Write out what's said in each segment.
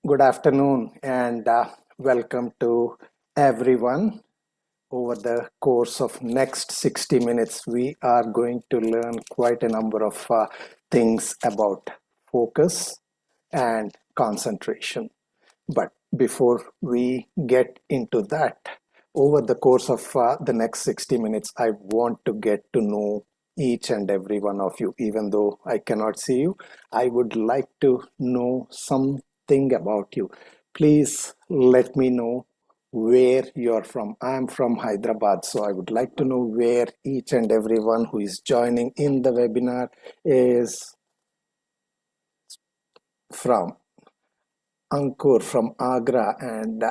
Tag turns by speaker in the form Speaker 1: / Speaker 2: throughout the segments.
Speaker 1: Good afternoon and welcome to everyone. Over the course of next 60 minutes, we are going to learn quite a number of things about focus and concentration. But before we get into that, over the course of the next 60 minutes, I want to get to know each and every one of you. Even though I cannot see you, I would like to know something about you. Please let me know where you're from. I'm from Hyderabad, so I would like to know where each and everyone who is joining in the webinar is from. Ankur from Agra and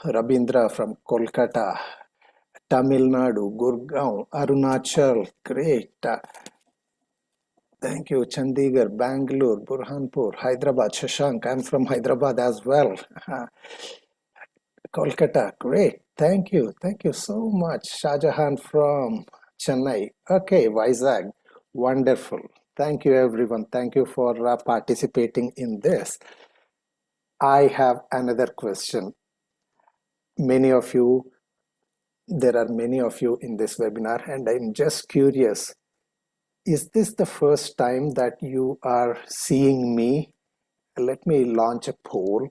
Speaker 1: Rabindra from Kolkata, Tamil Nadu, Gurgaon, Arunachal, great. Thank you, Chandigarh, Bangalore, Burhanpur, Hyderabad, Shashank. I'm from Hyderabad as well. Kolkata, great. Thank you so much. Shahjahan from Chennai. Okay, Vizag, wonderful. Thank you, everyone. Thank you for participating in this. I have another question. Many of you, there are many of you in this webinar, and I'm just curious, is this the first time that you are seeing me? Let me launch a poll.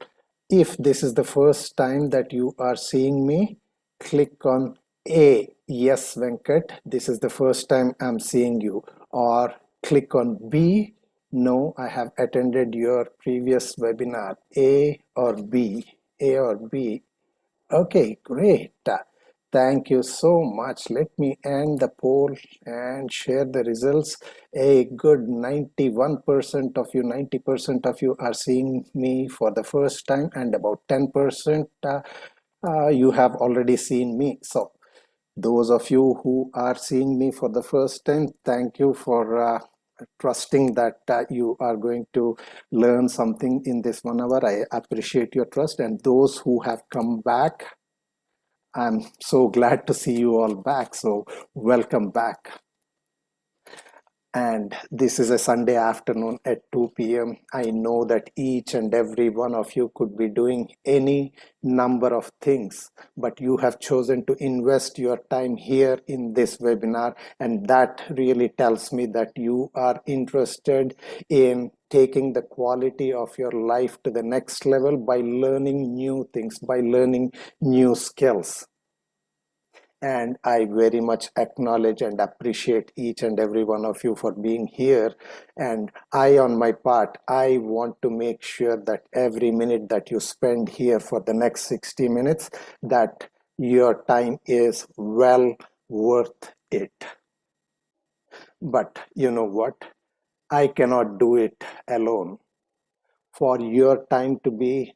Speaker 1: If this is the first time that you are seeing me, click on A, yes, Venkat, this is the first time I'm seeing you. Or click on B, no, I have attended your previous webinar. A or B, A or B. Okay, great. Thank you so much. Let me end the poll and share the results. A good 91% of you, 90% of you are seeing me for the first time, and about 10% you have already seen me. So, those of you who are seeing me for the first time, thank you for trusting that you are going to learn something in this 1 hour. I appreciate your trust. And those who have come back, I'm so glad to see you all back. So, welcome back. And this is a Sunday afternoon at 2 p.m. I know that each and every one of you could be doing any number of things, but you have chosen to invest your time here in this webinar. And that really tells me that you are interested in taking the quality of your life to the next level by learning new things, by learning new skills. And I very much acknowledge and appreciate each and every one of you for being here. And I, on my part, I want to make sure that every minute that you spend here for the next 60 minutes, that your time is well worth it. But you know what? I cannot do it alone. For your time to be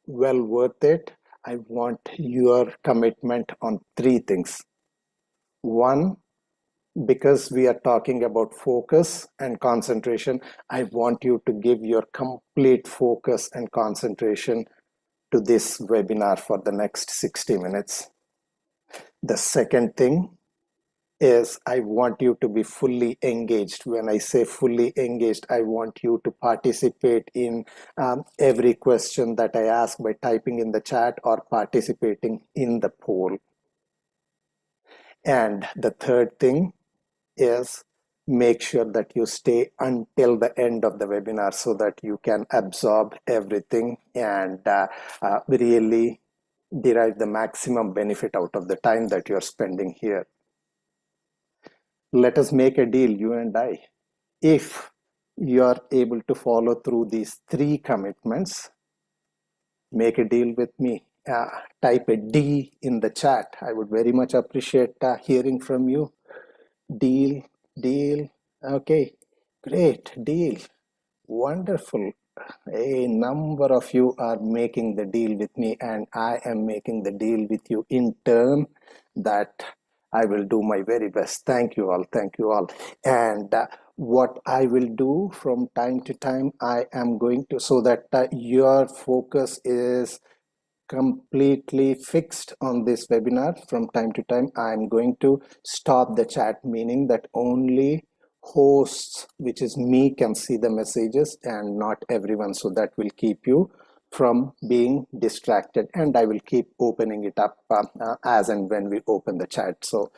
Speaker 1: well worth it, I want your commitment on three things. One, because we are talking about focus and concentration, I want you to give your complete focus and concentration to this webinar for the next 60 minutes. The second thing is I want you to be fully engaged. When I say fully engaged, I want you to participate in every question that I ask by typing in the chat or participating in the poll. And the third thing is make sure that you stay until the end of the webinar so that you can absorb everything and really derive the maximum benefit out of the time that you're spending here. Let us make a deal, you and I. If you're able to follow through these three commitments, make a deal with me. Type a D in the chat. I would very much appreciate hearing from you. Deal, deal. Okay, great, deal. Wonderful. A number of you are making the deal with me, and I am making the deal with you in turn that I will do my very best. Thank you all. Thank you all. And what I will do from time to time, I am going to, so that your focus is completely fixed on this webinar, from time to time, I'm going to stop the chat, meaning that only hosts, which is me, can see the messages and not everyone. So that will keep you from being distracted, and I will keep opening it up as and when we open the chat. So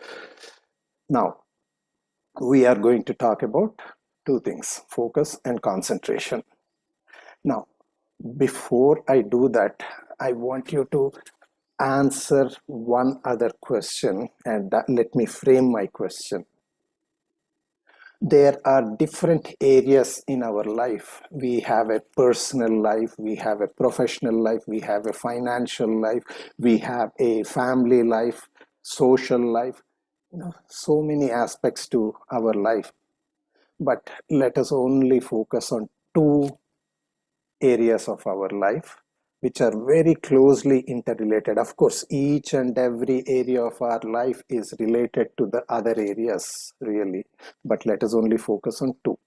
Speaker 1: now we are going to talk about two things: focus and concentration. Now, before I do that, I want you to answer one other question, and let me frame my question. There are different areas in our life. We have a personal life, we have a professional life, we have a financial life, we have a family life, social life, so many aspects to our life. But let us only focus on two areas of our life which are very closely interrelated. Of course, each and every area of our life is related to the other areas, really, but let us only focus on two.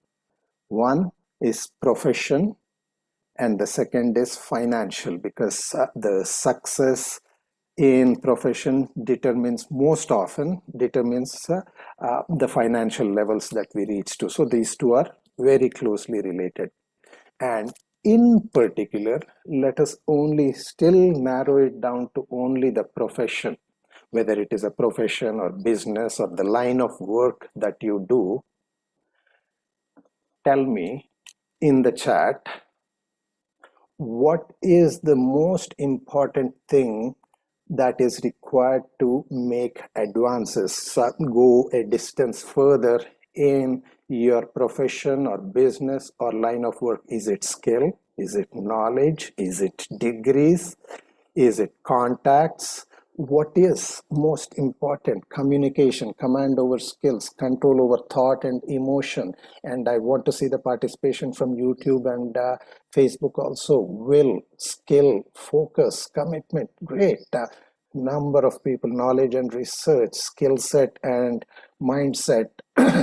Speaker 1: One is profession, and the second is financial, because the success in profession most often determines the financial levels that we reach to. So these two are very closely related. And in particular, let us only still narrow it down to only the profession, whether it is a profession or business or the line of work that you do. Tell me in the chat, what is the most important thing that is required to make advances, go a distance further in your profession or business or line of work? Is it skill? Is it knowledge? Is it degrees? Is it contacts? What is most important? Communication, command over skills, control over thought and emotion. And I want to see the participation from YouTube and Facebook also. Will, skill, focus, commitment. Great. Number of people, knowledge and research, skill set and mindset,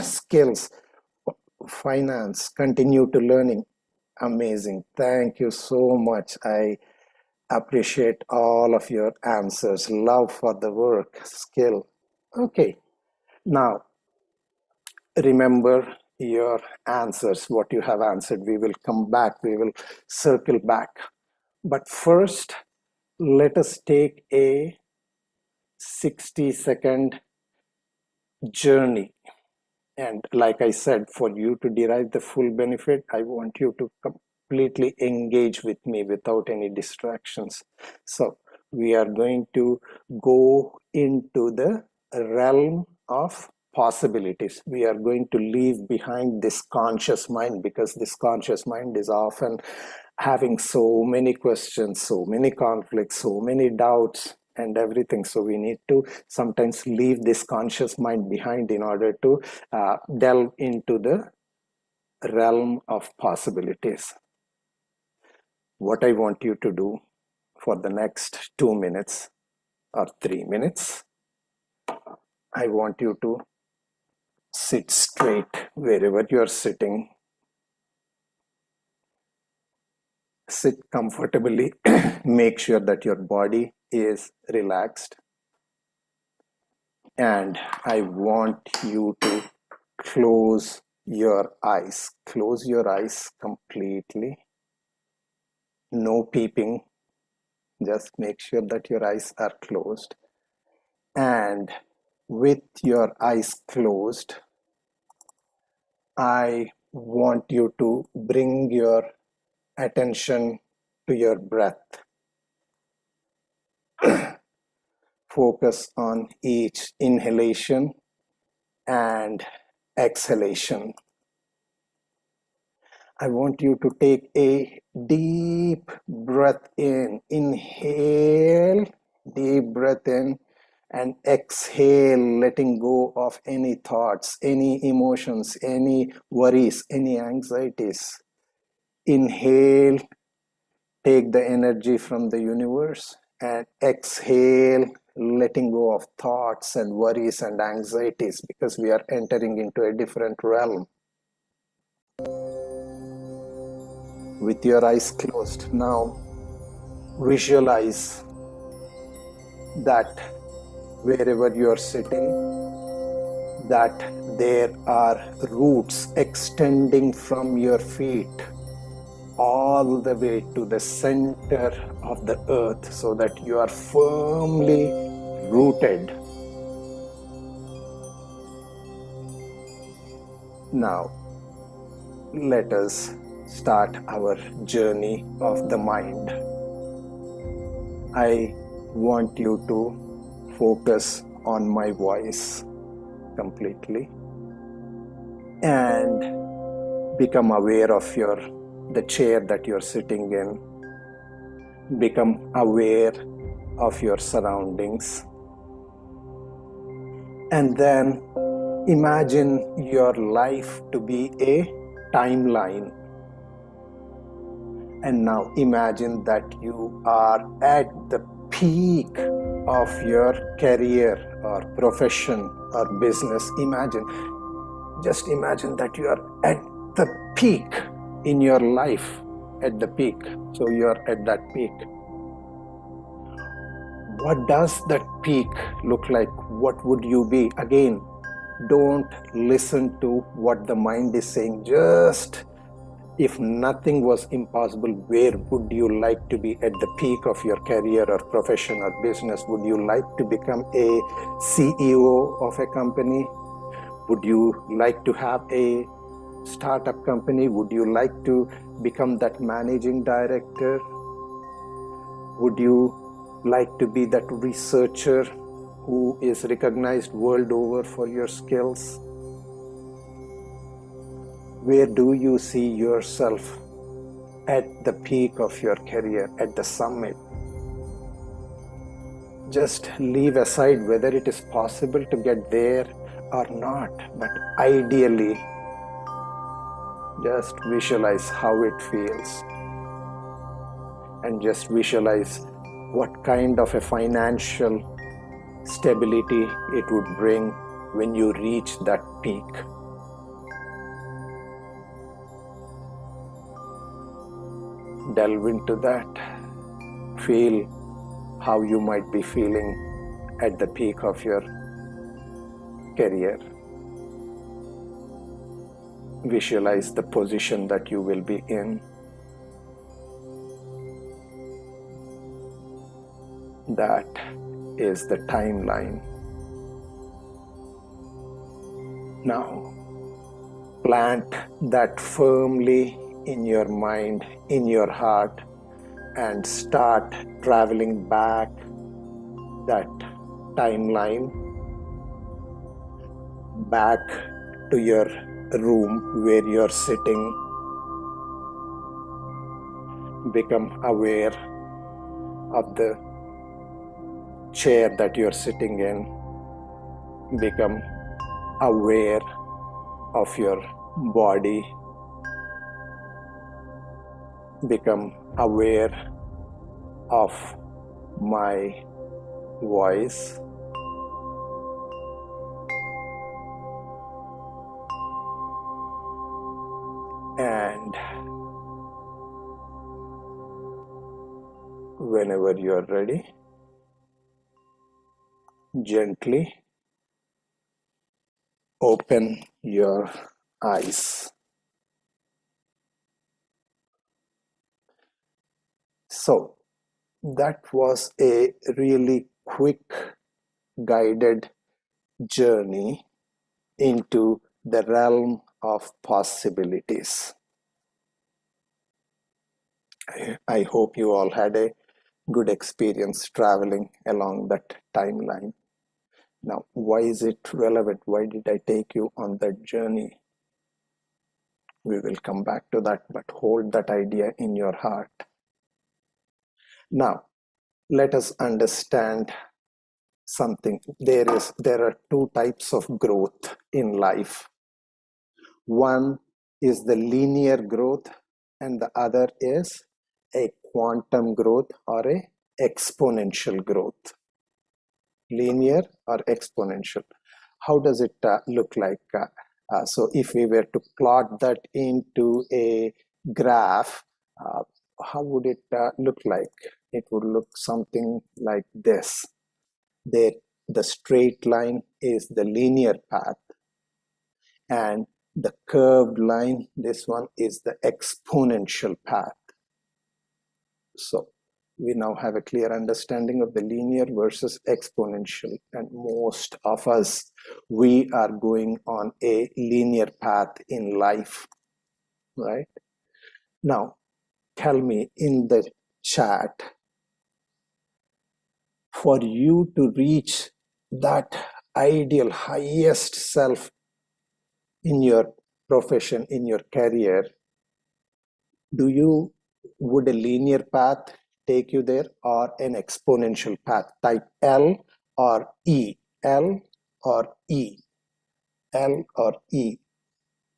Speaker 1: skills, finance, continue to learning. Amazing. Thank you so much. I appreciate all of your answers. Love for the work, skill. Okay. Now, remember your answers, what you have answered. We will come back. We will circle back. But first, let us take a 60-second journey. And like I said, for you to derive the full benefit, I want you to completely engage with me without any distractions. So we are going to go into the realm of possibilities. We are going to leave behind this conscious mind, because this conscious mind is often having so many questions, so many conflicts, so many doubts and everything. So we need to sometimes leave this conscious mind behind in order to delve into the realm of possibilities. What I want you to do for the next 2 minutes or 3 minutes, I want you to sit straight wherever you are sitting. Sit comfortably. Make sure that your body is relaxed. And I want you to close your eyes. Close your eyes completely. No peeping. Just make sure that your eyes are closed. And with your eyes closed, I want you to bring your attention to your breath. Focus on each inhalation and exhalation. I want you to take a deep breath in. Inhale, deep breath in, and exhale, letting go of any thoughts, any emotions, any worries, any anxieties. Inhale, take the energy from the universe, and exhale, letting go of thoughts and worries and anxieties, because we are entering into a different realm. With your eyes closed, now visualize that wherever you are sitting, that There are roots extending from your feet all the way to the center of the earth so that you are firmly rooted. Now, let us start our journey of the mind. I want you to focus on my voice completely and become aware of the chair that you're sitting in. Become aware of your surroundings. And then imagine your life to be a timeline. And now imagine that you are at the peak of your career or profession or business. Just imagine that you are at the peak in your life, at the peak. So you are at that peak. What does that peak look like? What would you be? Again, don't listen to what the mind is saying. Just, if nothing was impossible, where would you like to be at the peak of your career or profession or business? Would you like to become a CEO of a company? Would you like to have a startup company? Would you like to become that managing director? Would you like to be that researcher who is recognized world over for your skills? Where do you see yourself at the peak of your career, at the summit? Just leave aside whether it is possible to get there or not, but ideally, just visualize how it feels and just visualize what kind of a financial stability it would bring when you reach that peak. Delve into that. Feel how you might be feeling at the peak of your career. Visualize the position that you will be in. That is the timeline. Now, plant that firmly in your mind, in your heart, and start traveling back that timeline back to your room where you're sitting. Become aware of the chair that you're sitting in. Become aware of your body. Become aware of my voice. And whenever you're ready, gently open your eyes. So that was a really quick guided journey into the realm of possibilities. I hope you all had a good experience traveling along that timeline. Now, why is it relevant? Why did I take you on that journey? We will come back to that, but hold that idea in your heart. Now, let us understand something. There are two types of growth in life. One is the linear growth, and the other is a quantum growth or a exponential growth. Linear or exponential. How does it look like? So if we were to plot that into a graph, how would it look like? It would look something like this. The straight line is the linear path, and the curved line, this one is the exponential path. So we now have a clear understanding of the linear versus exponential, and most of us, we are going on a linear path in life, right? Now tell me in the chat, for you to reach that ideal highest self in your profession, in your career, would a linear path take you there, or an exponential path? Type L or E, L or E, L or E,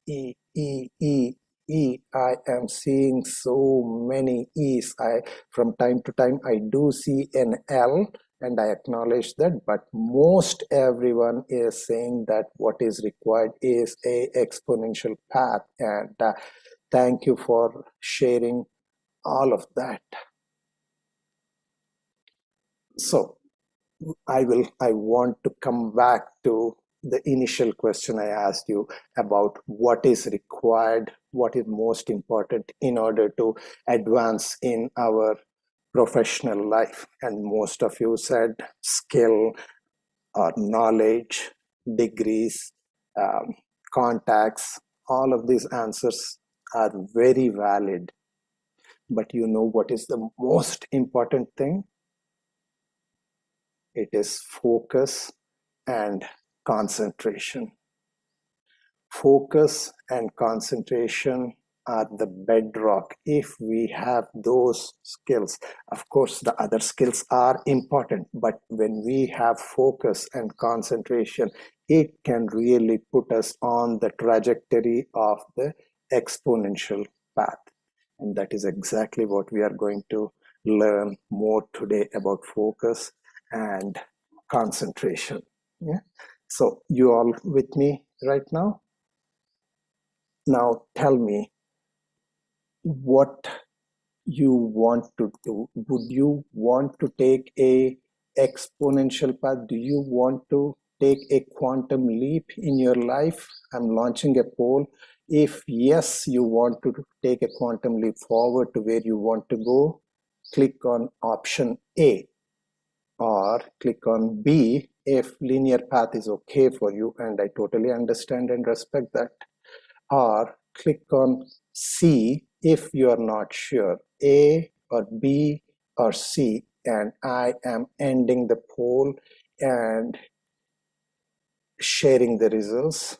Speaker 1: E, E, E, E. I am seeing so many E's. From time to time, I do see an L, and I acknowledge that, but most everyone is saying that what is required is a exponential path. And thank you for sharing all of that. So I want to come back to the initial question I asked you about what is required, what is most important in order to advance in our professional life. And most of you said skill or knowledge, degrees, contacts. All of these answers are very valid. But you know what is the most important thing? It is focus and concentration. Focus and concentration are the bedrock. If we have those skills, of course, the other skills are important, but when we have focus and concentration, it can really put us on the trajectory of the exponential path. And that is exactly what we are going to learn more today about focus and concentration. Yeah. So you all with me right now? Now tell me what you want to do. Would you want to take a exponential path? Do you want to take a quantum leap in your life? I'm launching a poll. If yes, you want to take a quantum leap forward to where you want to go, click on option A, or click on B if linear path is okay for you, and I totally understand and respect that, or click on C if you are not sure, A or B or C, and I am ending the poll and sharing the results.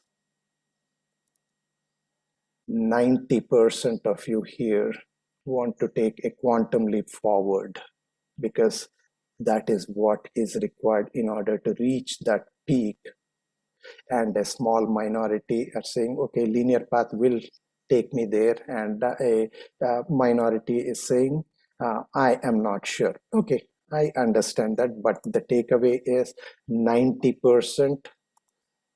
Speaker 1: 90% of you here want to take a quantum leap forward, because that is what is required in order to reach that peak. And a small minority are saying, okay, linear path will take me there, and a minority is saying, I am not sure. Okay, I understand that, but the takeaway is 90%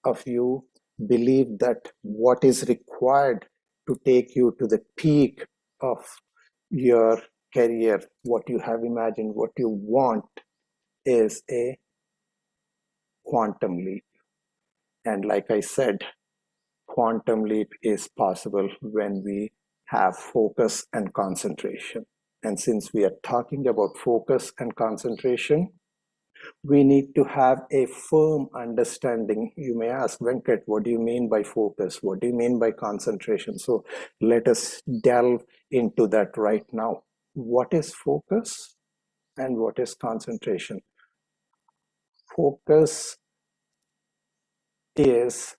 Speaker 1: of you believe that what is required to take you to the peak of your career, what you have imagined, what you want, is a quantum leap. And like I said, quantum leap is possible when we have focus and concentration. And since we are talking about focus and concentration, we need to have a firm understanding. You may ask, Venkat, what do you mean by focus? What do you mean by concentration? So let us delve into that right now. What is focus and what is concentration? Focus is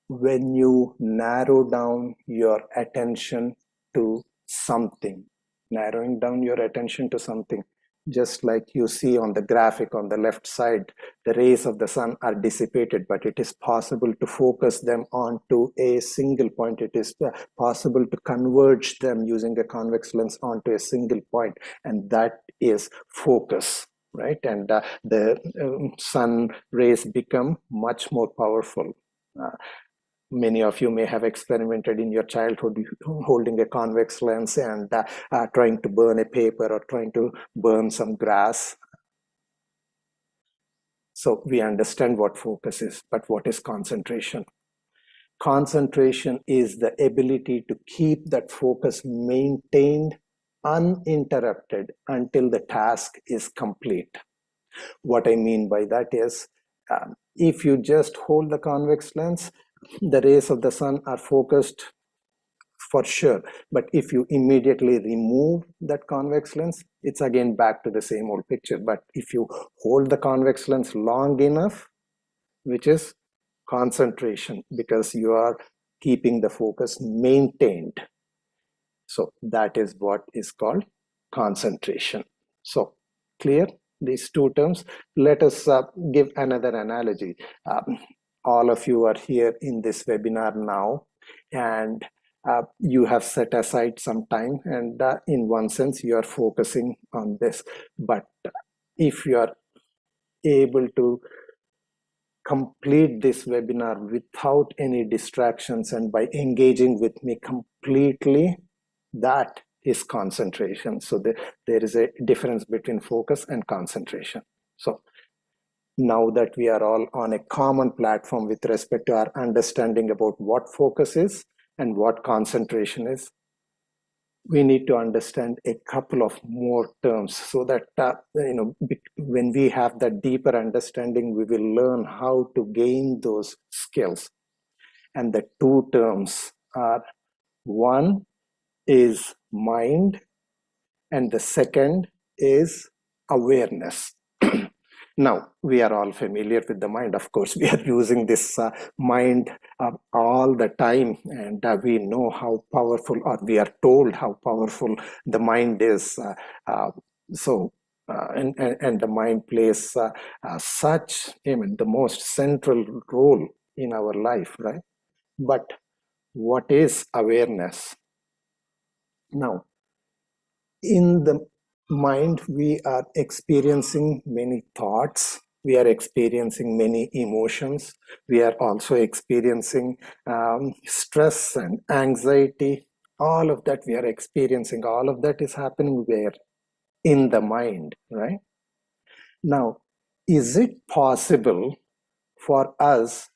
Speaker 1: when you narrow down your attention to something. Narrowing down your attention to something, just like you see on the graphic on the left side, the rays of the sun are dissipated, but it is possible to focus them onto a single point. It is possible to converge them using a convex lens onto a single point, and that is focus, right? And the sun rays become much more powerful. Many of you may have experimented in your childhood holding a convex lens and trying to burn a paper or trying to burn some grass. So we understand what focus is, but what is concentration? Concentration is the ability to keep that focus maintained uninterrupted until the task is complete. What I mean by that is, if you just hold the convex lens, the rays of the sun are focused for sure. But if you immediately remove that convex lens, it's again back to the same old picture. But if you hold the convex lens long enough, which is concentration, because you are keeping the focus maintained. So that is what is called concentration. So clear these two terms? Let us give another analogy. All of you are here in this webinar now, and you have set aside some time, and in one sense you are focusing on this. But if you are able to complete this webinar without any distractions and by engaging with me completely, that is concentration. So there is a difference between focus and concentration. So now that we are all on a common platform with respect to our understanding about what focus is and what concentration is, we need to understand a couple of more terms so that when we have that deeper understanding, we will learn how to gain those skills. And the two terms are, one is mind and the second is awareness. Now, we are all familiar with the mind. Of course, we are using this mind all the time, and we know how powerful, or we are told how powerful the mind is. And the mind plays such, the most central role in our life, right? But what is awareness? Now, in the mind, we are experiencing many thoughts, we are experiencing many emotions, we are also experiencing stress and anxiety. All of that we are experiencing, all of that is happening where? In the mind, right? Now, is it possible for us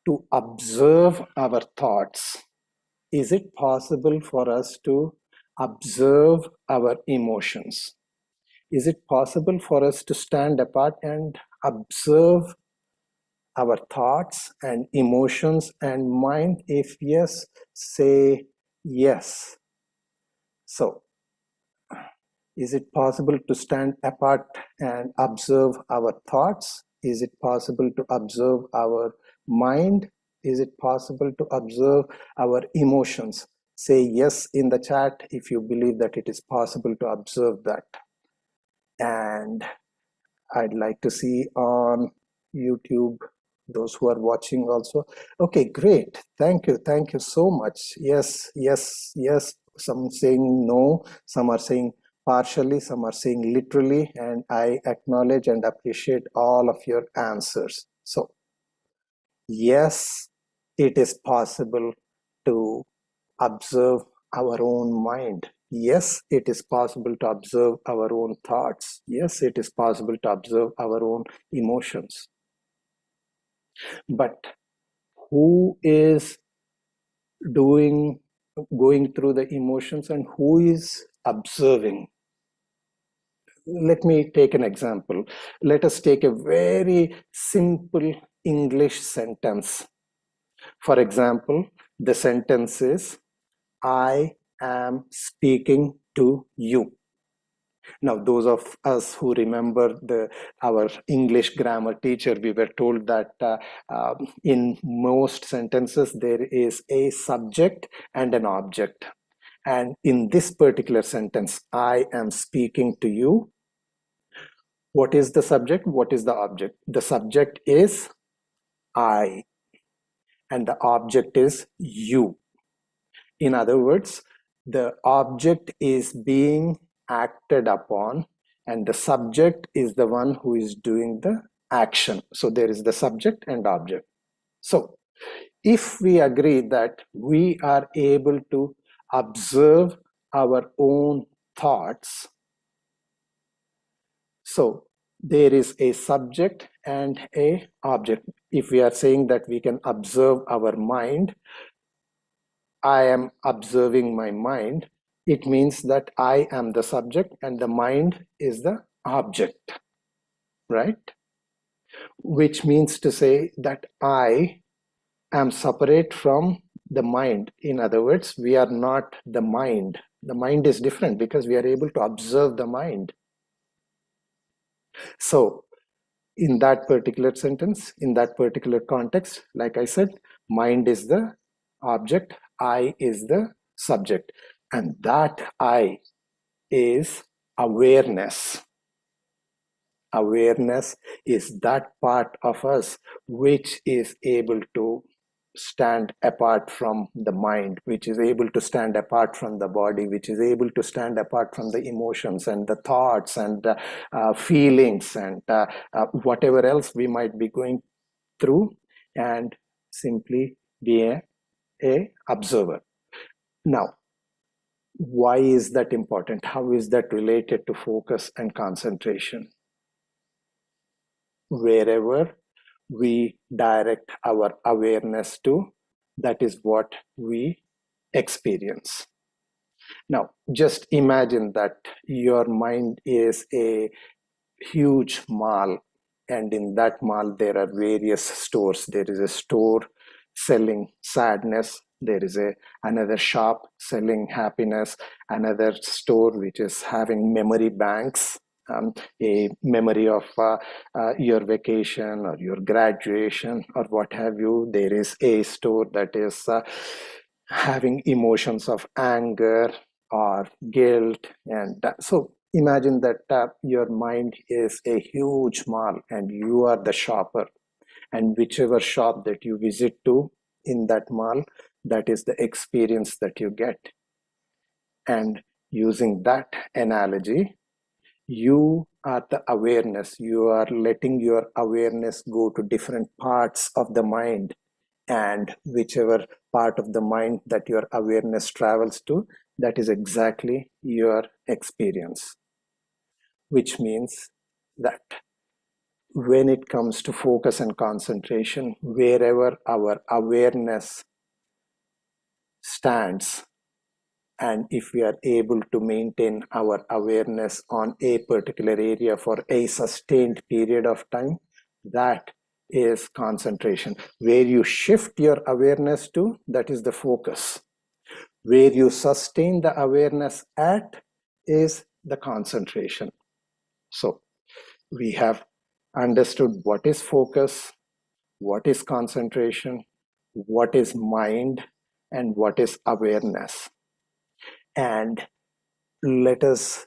Speaker 1: to observe our thoughts? Is it possible for us to observe our emotions? Is it possible for us to stand apart and observe our thoughts and emotions and mind? If yes, say yes. So, is it possible to stand apart and observe our thoughts? Is it possible to observe our mind? Is it possible to observe our emotions? Say yes in the chat if you believe that it is possible to observe that. And I'd like to see on YouTube those who are watching also. Okay, great. Thank you. Thank you so much. Yes, yes, yes. Some saying no, some are saying partially, some are saying literally, and I acknowledge and appreciate all of your answers. So, yes, it is possible to observe our own mind. Yes, it is possible to observe our own thoughts. Yes, it is possible to observe our own emotions. But who is going through the emotions and who is observing? Let me take an example. Let us take a very simple English sentence. For example, the sentence is, I am speaking to you. Now, those of us who remember our English grammar teacher, we were told that in most sentences, there is a subject and an object. And in this particular sentence, I am speaking to you. What is the subject? What is the object? The subject is I, and the object is you. In other words, the object is being acted upon and the subject is the one who is doing the action. So there is the subject and object. So if we agree that we are able to observe our own thoughts, so there is a subject and a object. If we are saying that we can observe our mind, I am observing my mind, it means that I am the subject and the mind is the object, right? Which means to say that I am separate from the mind. In other words, we are not the mind. The mind is different because we are able to observe the mind. So in that particular sentence, in that particular context, like I said, mind is the object, I is the subject, and that I is awareness. Awareness is that part of us which is able to stand apart from the mind, which is able to stand apart from the body, which is able to stand apart from the emotions and the thoughts and feelings and whatever else we might be going through, and simply be a observer. Now, why is that important? How is that related to focus and concentration? Wherever we direct our awareness to, that is what we experience. Now, just imagine that your mind is a huge mall, and in that mall there are various stores. There is a store selling sadness, there is another shop selling happiness, another store which is having memory banks, a memory of your vacation or your graduation or what have you. There is a store that is having emotions of anger or guilt. And so imagine that your mind is a huge mall and you are the shopper, and whichever shop that you visit to in that mall, that is the experience that you get. And using that analogy, you are the awareness. You are letting your awareness go to different parts of the mind, and whichever part of the mind that your awareness travels to, that is exactly your experience. Which means that when it comes to focus and concentration, wherever our awareness stands, and if we are able to maintain our awareness on a particular area for a sustained period of time, that is concentration. Where you shift your awareness to, that is the focus. Where you sustain the awareness at is the concentration. So we have understood what is focus, what is concentration, what is mind, and what is awareness. And let us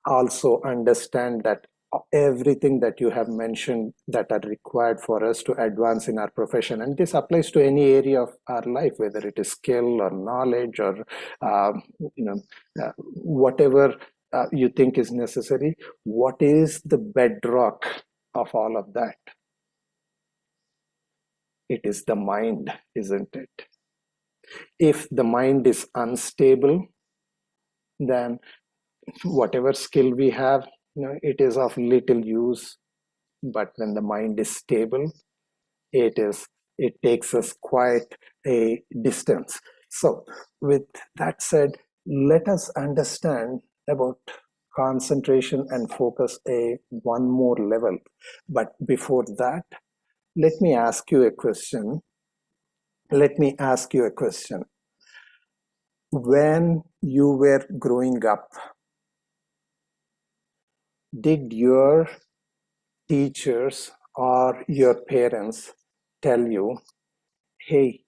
Speaker 1: also understand that everything that you have mentioned that are required for us to advance in our profession, and this applies to any area of our life, whether it is skill or knowledge or whatever you think is necessary. What is the bedrock of all of that? It is the mind, isn't it? If the mind is unstable, then whatever skill we have, it is of little use. But when the mind is stable, it takes us quite a distance. So with that said, let us understand about concentration and focus one more level. But before that, let me ask you a question. When you were growing up, did your teachers or your parents tell you, hey,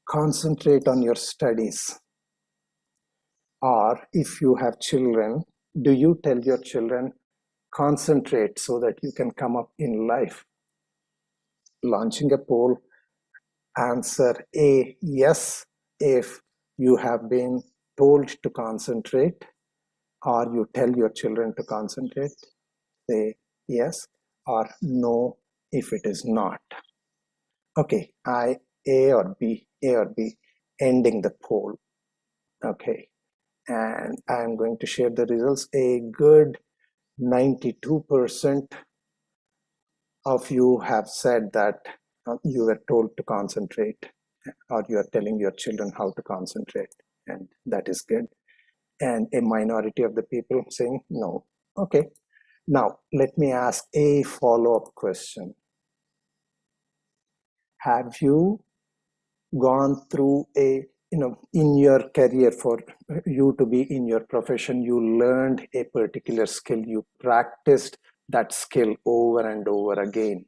Speaker 1: concentrate on your studies? Or if you have children, do you tell your children, concentrate so that you can come up in life? Launching a poll, answer A, yes, if you have been told to concentrate, or you tell your children to concentrate, say yes, or no if it is not. Okay, A or B, ending the poll. Okay, and I'm going to share the results. A good 92% of you have said that you were told to concentrate, or you are telling your children how to concentrate, and that is good. And a minority of the people saying no. Okay, now let me ask a follow-up question. Have you gone through a, in your career, for you to be in your profession, you learned a particular skill, you practiced that skill over and over again,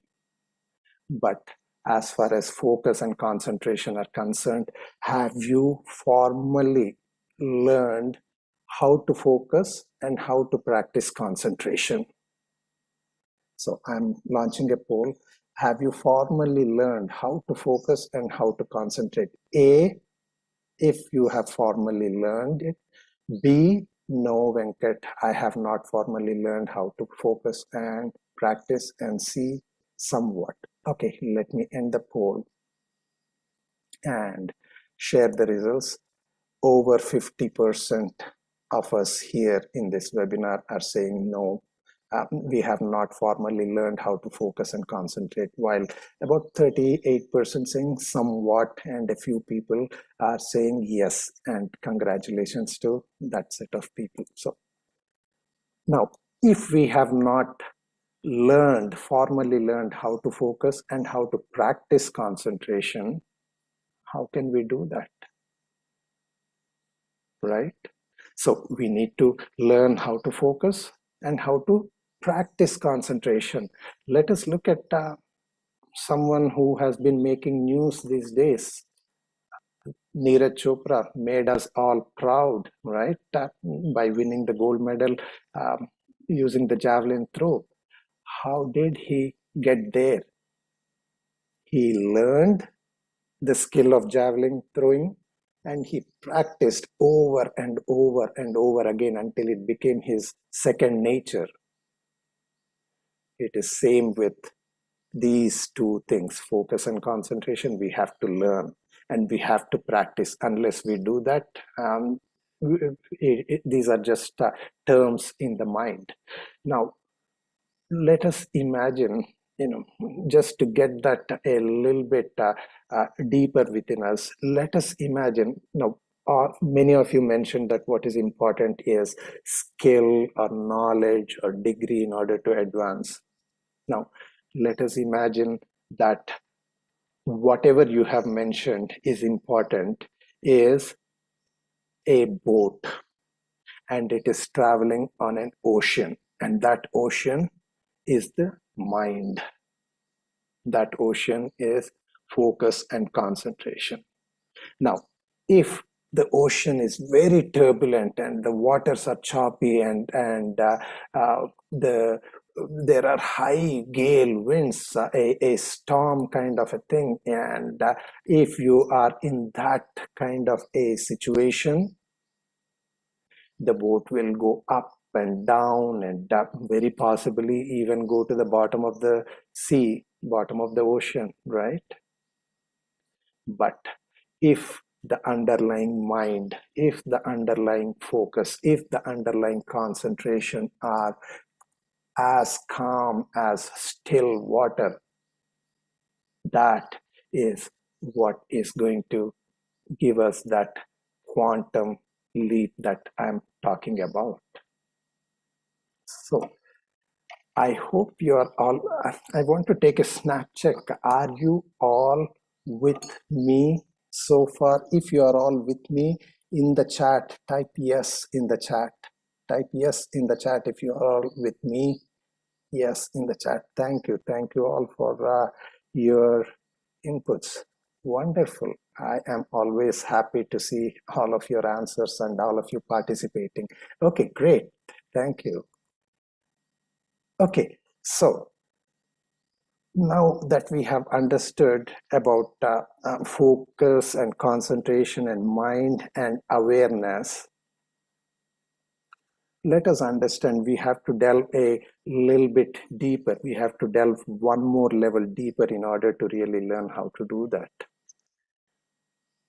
Speaker 1: but as far as focus and concentration are concerned, have you formally learned how to focus and how to practice concentration? So I'm launching a poll. Have you formally learned how to focus and how to concentrate? A, if you have formally learned it. B, no, Venkat, I have not formally learned how to focus and practice. And C, somewhat. Okay, let me end the poll and share the results. Over 50% of us here in this webinar are saying no. We have not formally learned how to focus and concentrate, while about 38% saying somewhat, and a few people are saying yes. And congratulations to that set of people. So now, if we have not formally learned how to focus and how to practice concentration, how can we do that? Right? So we need to learn how to focus and how to practice concentration. Let us look at someone who has been making news these days. Neeraj Chopra made us all proud, right? By winning the gold medal using the javelin throw. How did he get there? He learned the skill of javelin throwing, and he practiced over and over and over again until it became his second nature. It is same with these two things, focus and concentration. We have to learn and we have to practice. Unless we do that, these are just terms in the mind. Now, let us imagine, just to get that a little bit deeper within us, let us imagine, many of you mentioned that what is important is skill or knowledge or degree in order to advance. Now, let us imagine that whatever you have mentioned is important is a boat, and it is traveling on an ocean, and that ocean is the mind. That ocean is focus and concentration. Now, if the ocean is very turbulent and the waters are choppy and there are high gale winds, a storm kind of a thing, and if you are in that kind of a situation, the boat will go up and down and very possibly even go to the bottom of the sea, bottom of the ocean, right? But if the underlying mind, if the underlying focus, if the underlying concentration are as calm as still water, that is what is going to give us that quantum leap that I'm talking about. So I hope you are all, I want to take a snap check. Are you all with me so far? If you are all with me in the chat, type yes in the chat. Type yes in the chat if you are all with me. Yes in the chat. Thank you. Thank you all for your inputs. Wonderful. I am always happy to see all of your answers and all of you participating. Okay, great. Thank you. Okay, so now that we have understood about focus and concentration and mind and awareness, let us understand we have to delve a little bit deeper. We have to delve one more level deeper in order to really learn how to do that.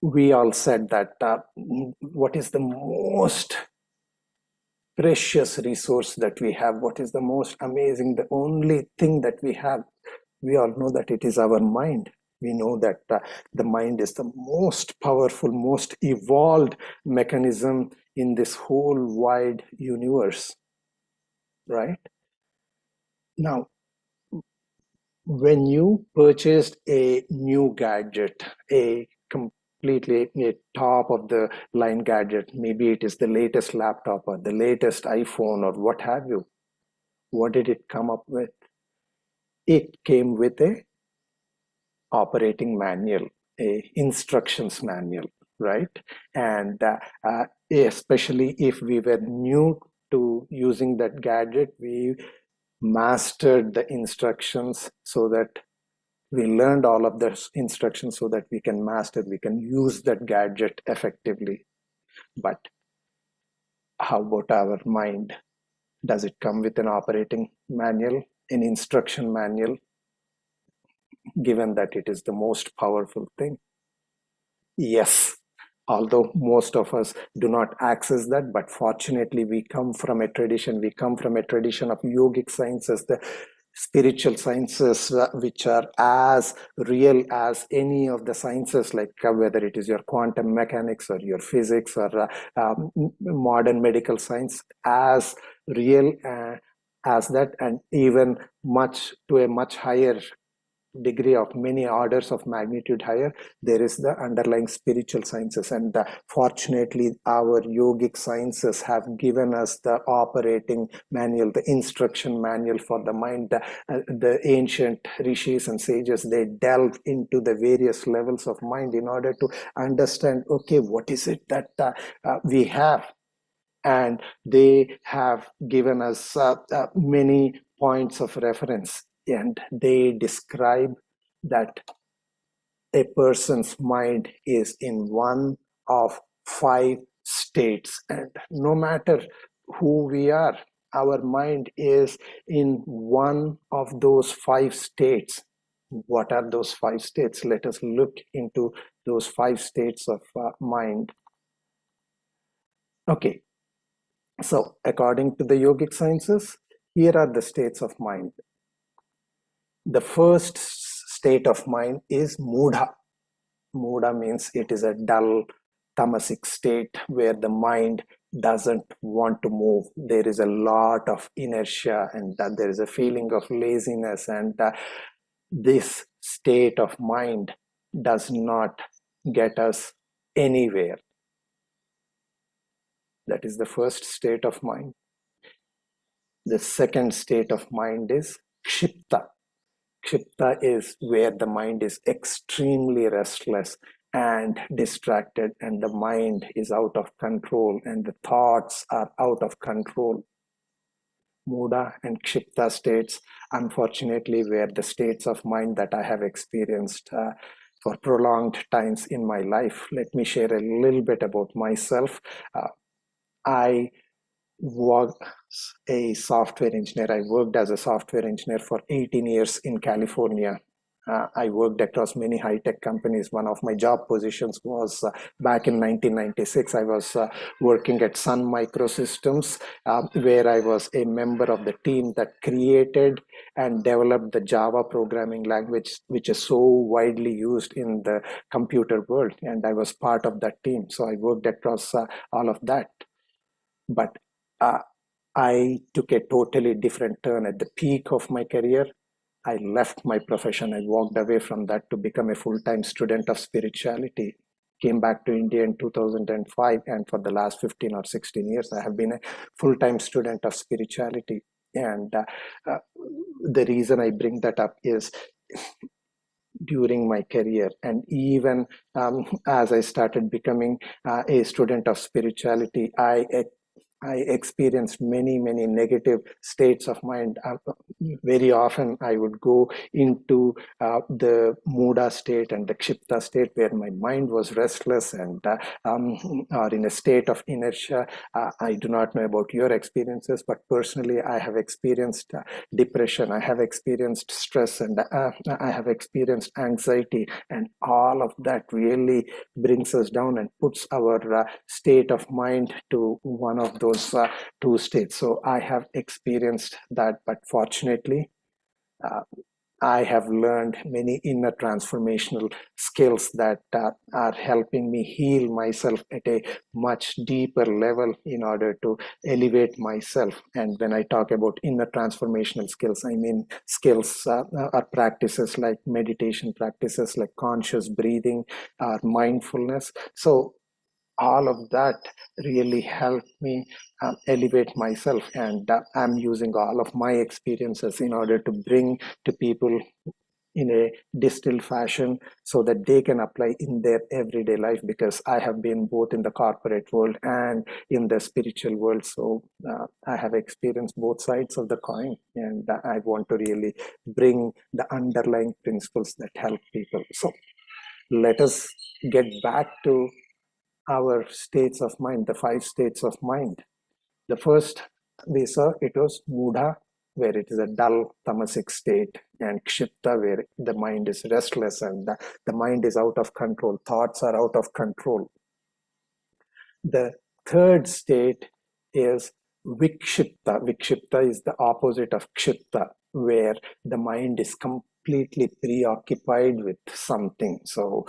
Speaker 1: We all said that what is the most precious resource that we have, what is the most amazing, the only thing that we have, we all know that it is our mind. We know that the mind is the most powerful, most evolved mechanism in this whole wide universe, right? Now, when you purchased a new gadget, a completely a top of the line gadget, maybe it is the latest laptop or the latest iPhone or what have you, what did it come up with? It came with a operating manual, a instructions manual, right? And especially if we were new to using that gadget, we mastered the instructions so that we learned all of the instructions so that we can master, we can use that gadget effectively. But how about our mind? Does it come with an operating manual, an instruction manual, given that it is the most powerful thing? Yes, although most of us do not access that, but fortunately we come from a tradition, of yogic sciences, the spiritual sciences, which are as real as any of the sciences, like whether it is your quantum mechanics or your physics or modern medical science, as real as that, and even much to a much higher degree, of many orders of magnitude higher, there is the underlying spiritual sciences. And fortunately our yogic sciences have given us the operating manual, the instruction manual for the mind. The ancient rishis and sages, they delve into the various levels of mind in order to understand, okay, what is it that we have, and they have given us many points of reference, and they describe that a person's mind is in one of 5 states, and no matter who we are, our mind is in one of those 5 states. What are those 5 states? Let us look into those 5 states of mind. Okay, so according to the yogic sciences, here are the states of mind. The first state of mind is mudha. Mudha means it is a dull, tamasic state where the mind doesn't want to move. There is a lot of inertia, and there is a feeling of laziness, and this state of mind does not get us anywhere. That is the first state of mind. The second state of mind is kshipta. Kshipta is where the mind is extremely restless and distracted, and the mind is out of control, and the thoughts are out of control. Mudha and Kshipta states, unfortunately, were the states of mind that I have experienced for prolonged times in my life. Let me share a little bit about myself. I was a software engineer. I worked as a software engineer for 18 years in California. I worked across many high-tech companies. One of my job positions was back in 1996. I was working at Sun Microsystems, where I was a member of the team that created and developed the Java programming language, which is so widely used in the computer world. And I was part of that team. So I worked across all of that. But I took a totally different turn at the peak of my career. I left my profession. I walked away from that to become a full-time student of spirituality. Came back to India in 2005, and for the last 15 or 16 years, I have been a full-time student of spirituality. And the reason I bring that up is during my career, and even as I started becoming a student of spirituality, I experienced many negative states of mind. Very often I would go into the Mudha state and the Kshipta state, where my mind was restless and or in a state of inertia. I do not know about your experiences, but personally I have experienced depression, I have experienced stress, and I have experienced anxiety, and all of that really brings us down and puts our state of mind to one of those those two states. So I have experienced that, but fortunately, I have learned many inner transformational skills that are helping me heal myself at a much deeper level in order to elevate myself. And when I talk about inner transformational skills, I mean skills or practices like meditation practices, like conscious breathing or mindfulness. So all of that really helped me elevate myself, and I'm using all of my experiences in order to bring to people in a distilled fashion so that they can apply in their everyday life, because I have been both in the corporate world and in the spiritual world. So I have experienced both sides of the coin, and I want to really bring the underlying principles that help people. So let us get back to our states of mind, the 5 states of mind. The first we saw, it was Mudha, where it is a dull tamasic state, and Kshipta, where the mind is restless and the mind is out of control, thoughts are out of control. The third state is Vikshipta. Vikshipta is the opposite of Kshipta, where the mind is completely preoccupied with something. So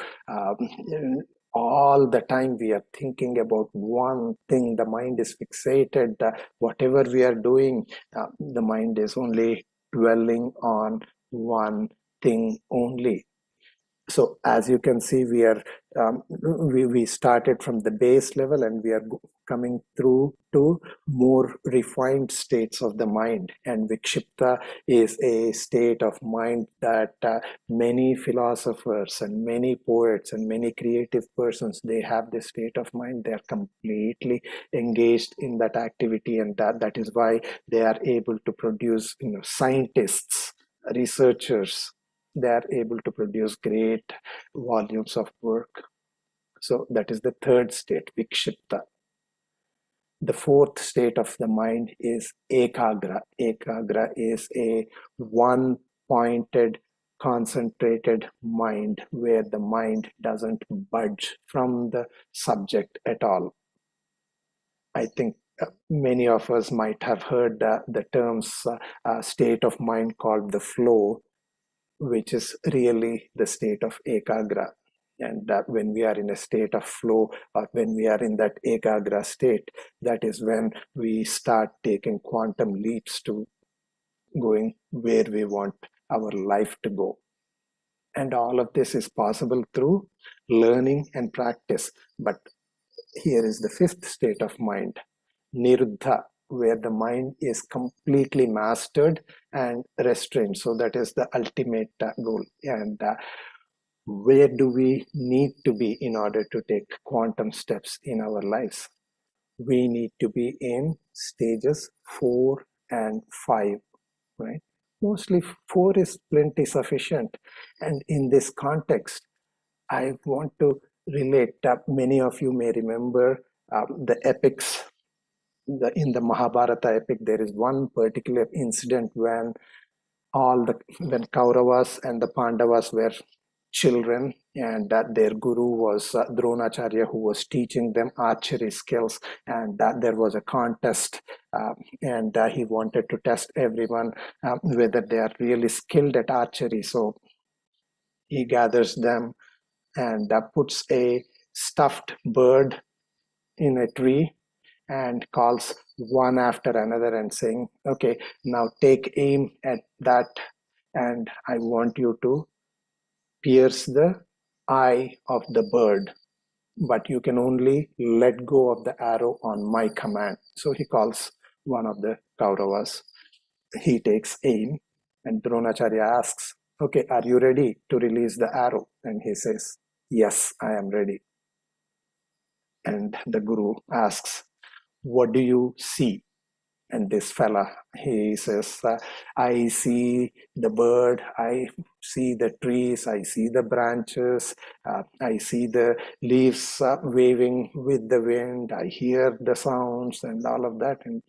Speaker 1: all the time we are thinking about one thing, the mind is fixated, whatever we are doing, the mind is only dwelling on one thing only. So as you can see, we started from the base level, and we are coming through to more refined states of the mind. And Vikshipta is a state of mind that many philosophers and many poets and many creative persons, they have this state of mind. They are completely engaged in that activity, and that is why they are able to produce, scientists, researchers. They are able to produce great volumes of work. So that is the third state, Vikshipta. The fourth state of the mind is Ekagra. Ekagra is a one-pointed, concentrated mind, where the mind doesn't budge from the subject at all. I think many of us might have heard the terms state of mind called the flow, which is really the state of Ekagra. And when we are in a state of flow, or when we are in that Ekagra state, that is when we start taking quantum leaps to going where we want our life to go. And all of this is possible through learning and practice. But here is the fifth state of mind, Niruddha, where the mind is completely mastered and restrained. So that is the ultimate goal. And where do we need to be in order to take quantum steps in our lives? We need to be in stages 4 and 5, right? Mostly 4 is plenty sufficient. And in this context, I want to relate, many of you may remember the epics. In the Mahabharata epic, there is one particular incident when when Kauravas and the Pandavas were children, and their guru was Dronacharya, who was teaching them archery skills, and there was a contest, and he wanted to test everyone whether they are really skilled at archery. So he gathers them and puts a stuffed bird in a tree and calls one after another and saying, okay, now take aim at that, and I want you to pierce the eye of the bird, but you can only let go of the arrow on my command. So he calls one of the Kauravas. He takes aim, and Dronacharya asks, okay, are you ready to release the arrow? And he says, yes, I am ready. And the guru asks, what do you see? And this fella, he says, I see the bird, I see the trees, I see the branches, I see the leaves waving with the wind, I hear the sounds and all of that. And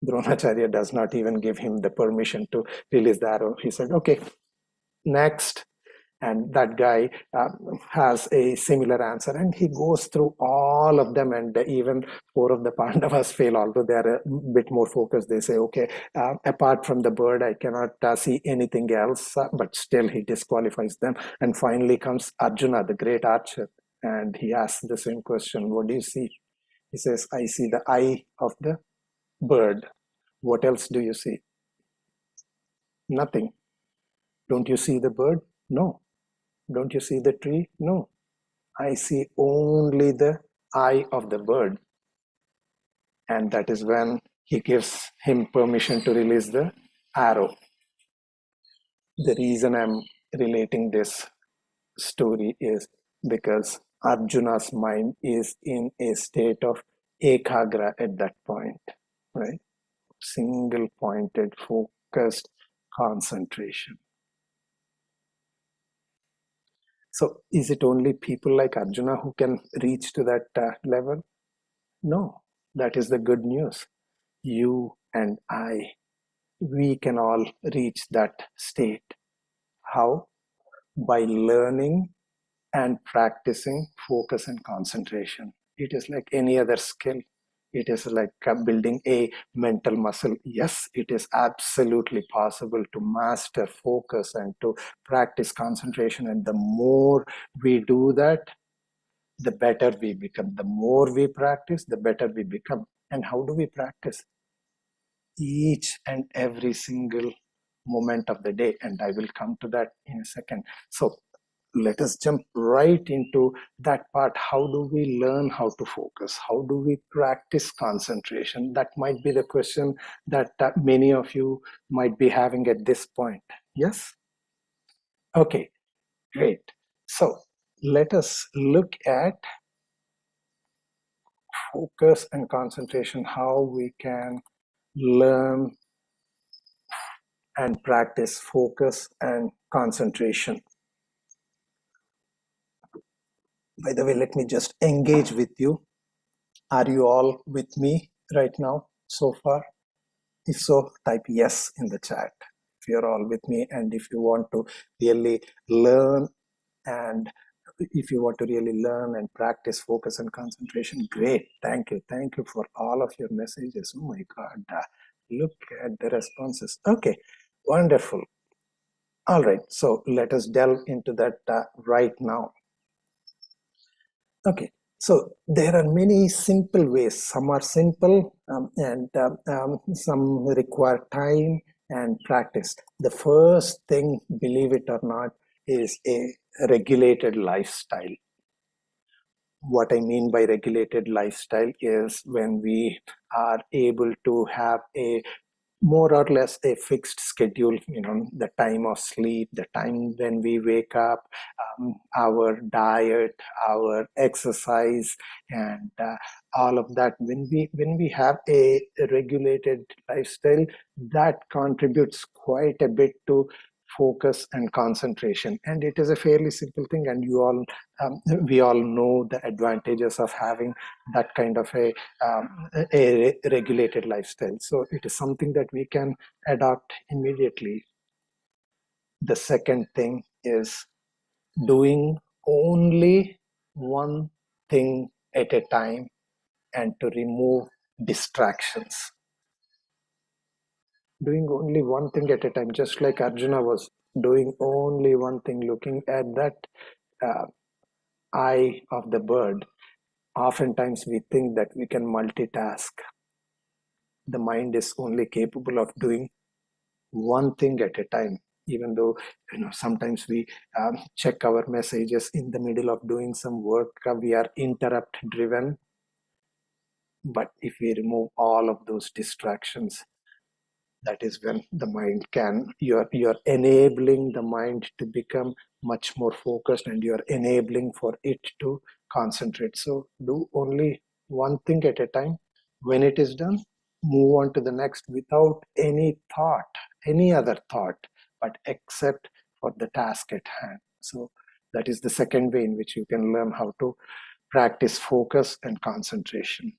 Speaker 1: Dronacharya does not even give him the permission to release the arrow. He said, okay, next. And that guy has a similar answer, and he goes through all of them, and even 4 of the Pandavas fail, although they are a bit more focused. They say, okay, apart from the bird, I cannot see anything else, but still he disqualifies them. And finally comes Arjuna, the great archer, and he asks the same question, what do you see? He says, I see the eye of the bird. What else do you see? Nothing. Don't you see the bird? No. Don't you see the tree? No. I see only the eye of the bird. And that is when he gives him permission to release the arrow. The reason I'm relating this story is because Arjuna's mind is in a state of ekagra at that point, right? Single pointed, focused concentration. So is it only people like Arjuna who can reach to that level? No, that is the good news. You and I, we can all reach that state. How? By learning and practicing focus and concentration. It is like any other skill. It is like building a mental muscle. Yes, it is absolutely possible to master focus and to practice concentration. And the more we do that, the better we become. The more we practice, the better we become. And how do we practice? Each and every single moment of the day. And I will come to that in a second. So let us jump right into that part. How do we learn how to focus? How do we practice concentration? That might be the question that many of you might be having at this point. Yes? Okay, great. So let us look at focus and concentration, how we can learn and practice focus and concentration. By the way, let me just engage with you. Are you all with me right now so far? If so, type yes in the chat if you're all with me, and if you want to really learn and practice focus and concentration, great. Thank you for all of your messages. Oh my God, look at the responses. Okay, wonderful. All right, so let us delve into that right now. Okay, so there are many simple ways. Some are simple and some require time and practice. The first thing, believe it or not, is a regulated lifestyle. What I mean by regulated lifestyle is when we are able to have a more or less a fixed schedule, the time of sleep, the time when we wake up, our diet, our exercise, and all of that. When we have a regulated lifestyle, that contributes quite a bit to focus and concentration. And it is a fairly simple thing, and we all know the advantages of having that kind of a regulated lifestyle. So it is something that we can adopt immediately. The second thing is doing only one thing at a time and to remove distractions. Doing only one thing at a time, just like Arjuna was doing only one thing, looking at that eye of the bird. Oftentimes we think that we can multitask. The mind is only capable of doing one thing at a time, even though sometimes we check our messages in the middle of doing some work. We are interrupt driven. But if we remove all of those distractions, that is when the mind you're enabling the mind to become much more focused, and you're enabling for it to concentrate. So do only one thing at a time. When it is done, move on to the next without any other thought, but except for the task at hand. So that is the second way in which you can learn how to practice focus and concentration.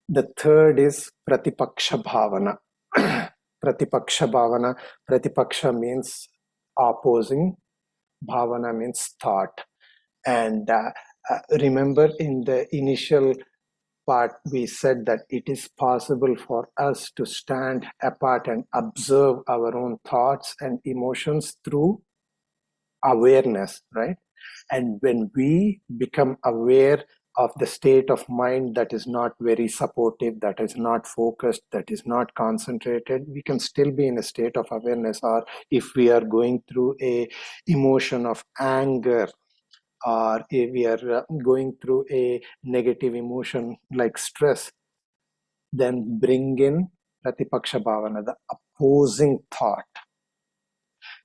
Speaker 1: The third is Pratipaksha Bhavana. Pratipaksha Bhavana. Pratipaksha means opposing. Bhavana means thought. And remember, in the initial part, we said that it is possible for us to stand apart and observe our own thoughts and emotions through awareness, right? And when we become aware of the state of mind that is not very supportive, that is not focused, that is not concentrated, we can still be in a state of awareness. Or if we are going through a emotion of anger, or if we are going through a negative emotion like stress, then bring in Pratipaksha Bhavana, the opposing thought.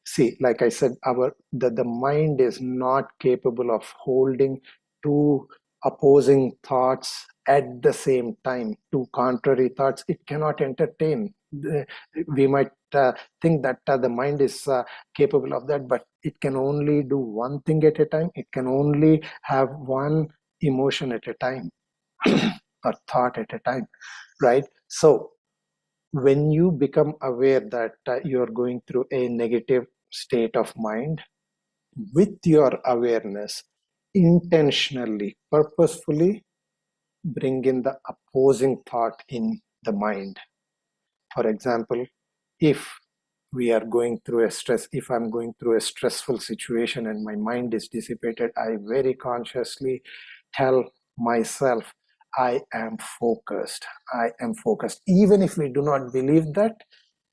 Speaker 1: See, like I said, the mind is not capable of holding two opposing thoughts at the same time, two contrary thoughts. It cannot entertain. We might think that the mind is capable of that, but it can only do one thing at a time. It can only have one emotion at a time or thought at a time, right? So when you become aware that you are going through a negative state of mind, with your awareness, intentionally, purposefully bring in the opposing thought in the mind. For example, if we are going through if I'm going through a stressful situation and my mind is dissipated, I very consciously tell myself, I am focused. I am focused. Even if we do not believe that,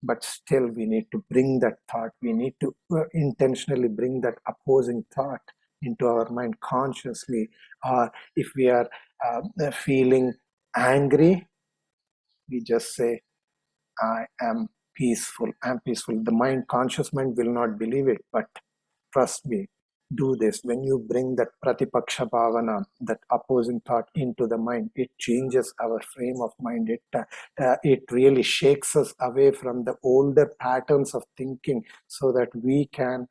Speaker 1: but still we need to bring that thought. We need to intentionally bring that opposing thought into our mind consciously. Or if we are feeling angry, we just say, I am peaceful. I'm peaceful. The mind, conscious mind, will not believe it, but trust me, do this. When you bring that Pratipaksha Bhavana, that opposing thought into the mind, it changes our frame of mind. It really shakes us away from the older patterns of thinking, so that we can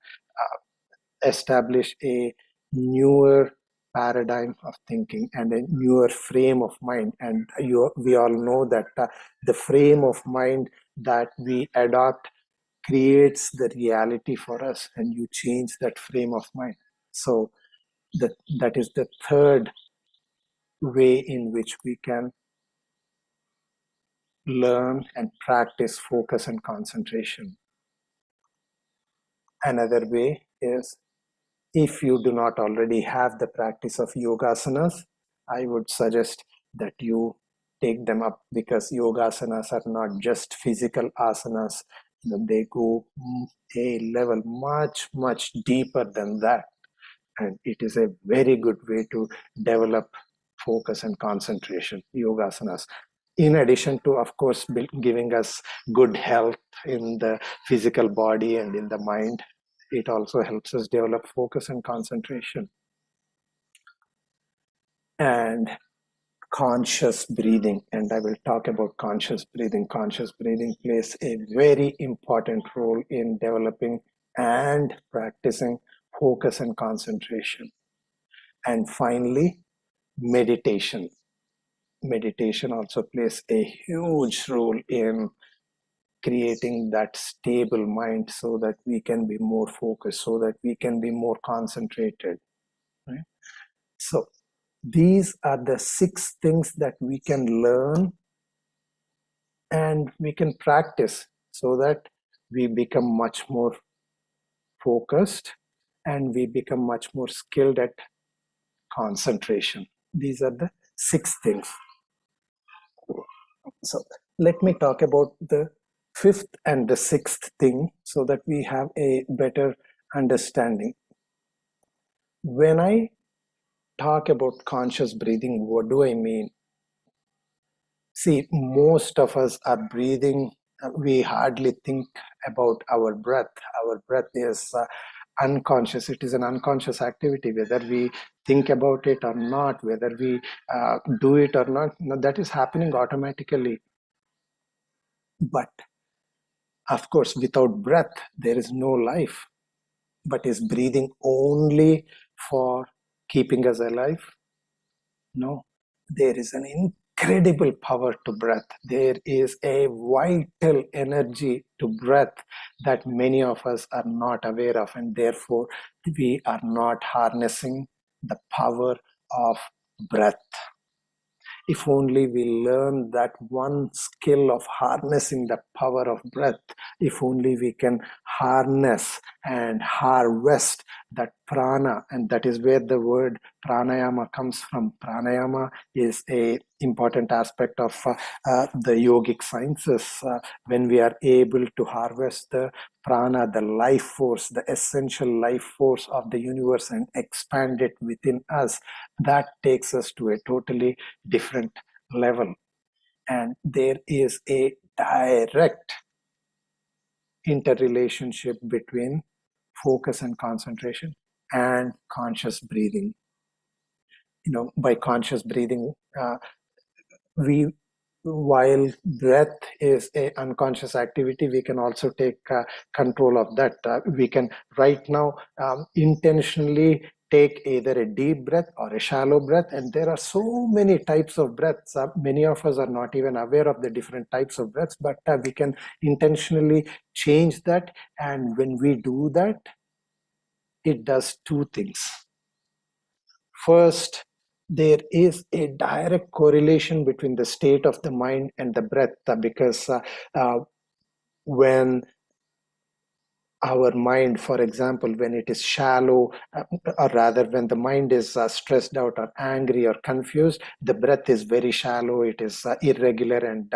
Speaker 1: establish a newer paradigm of thinking and a newer frame of mind. And we all know that the frame of mind that we adopt creates the reality for us, and you change that frame of mind. So that is the third way in which we can learn and practice focus and concentration. Another way is, if you do not already have the practice of yogasanas, I would suggest that you take them up, because yogasanas are not just physical asanas. They go a level much, much deeper than that. And it is a very good way to develop focus and concentration, yogasanas. In addition to, of course, giving us good health in the physical body and in the mind, it also helps us develop focus and concentration. And conscious breathing, and I will talk about conscious breathing. Conscious breathing plays a very important role in developing and practicing focus and concentration. And finally, meditation. Meditation also plays a huge role in creating that stable mind, so that we can be more focused, so that we can be more concentrated, right? So these are the 6 things that we can learn and we can practice, so that we become much more focused and we become much more skilled at concentration. These are the 6 things. So let me talk about the 5th and the 6th thing, so that we have a better understanding. When I talk about conscious breathing, what do I mean? See, most of us are breathing, we hardly think about our breath. Our breath is unconscious. It is an unconscious activity, whether we think about it or not, whether we do it or not. No, that is happening automatically. But of course, without breath, there is no life. But is breathing only for keeping us alive? No, there is an incredible power to breath. There is a vital energy to breath that many of us are not aware of, and therefore we are not harnessing the power of breath. If only we learn that one skill of harnessing the power of breath, if only we can harness and harvest that prana, and that is where the word pranayama comes from. Pranayama is a important aspect of the yogic sciences. When we are able to harvest the prana, the life force, the essential life force of the universe, and expand it within us, that takes us to a totally different level. And there is a direct interrelationship between focus and concentration and conscious breathing. By conscious breathing, we while breath is a unconscious activity, we can also take control of that. We can right now intentionally take either a deep breath or a shallow breath, and there are so many types of breaths. Many of us are not even aware of the different types of breaths, but we can intentionally change that. And when we do that, it does two things. First, there is a direct correlation between the state of the mind and the breath, because when our mind, for example, when it is shallow, or rather when the mind is stressed out or angry or confused, the breath is very shallow, it is irregular, and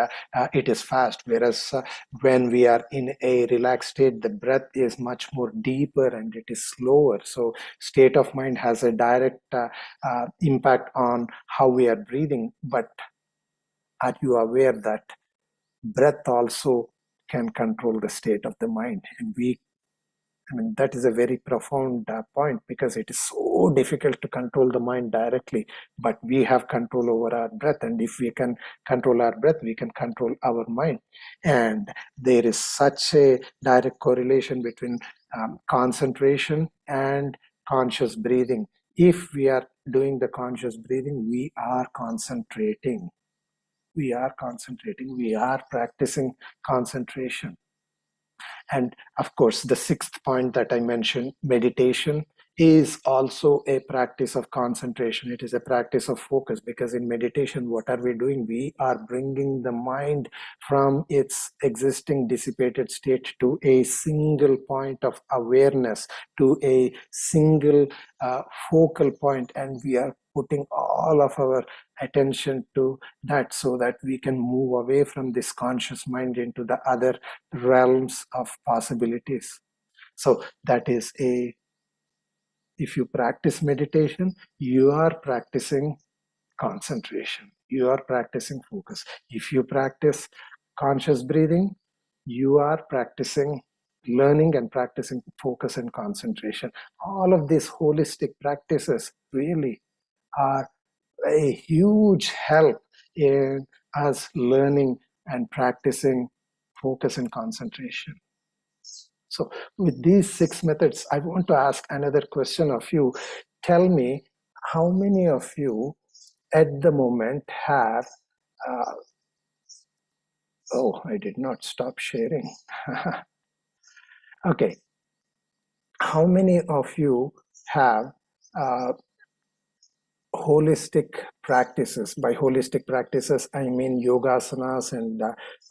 Speaker 1: it is fast. Whereas when we are in a relaxed state, the breath is much more deeper and it is slower. So state of mind has a direct impact on how we are breathing. But are you aware that breath also can control the state of the mind? And that is a very profound point, because it is so difficult to control the mind directly, but we have control over our breath. And if we can control our breath, we can control our mind. And there is such a direct correlation between concentration and conscious breathing. If we are doing the conscious breathing, we are concentrating. We are concentrating. We are practicing concentration. And of course, the sixth point that I mentioned, meditation, is also a practice of concentration. It is a practice of focus, because in meditation, what are we doing? We are bringing the mind from its existing dissipated state to a single point of awareness, to a single focal point, and we are putting all of our attention to that, so that we can move away from this conscious mind into the other realms of possibilities. So that is if you practice meditation, you are practicing concentration, you are practicing focus. If you practice conscious breathing, you are practicing learning and practicing focus and concentration. All of these holistic practices really are a huge help in us learning and practicing focus and concentration. So with these 6 methods, I want to ask another question of you. Tell me, how many of you at the moment have, oh, I did not stop sharing. Okay. How many of you have holistic practices? By holistic practices, I mean yogasanas and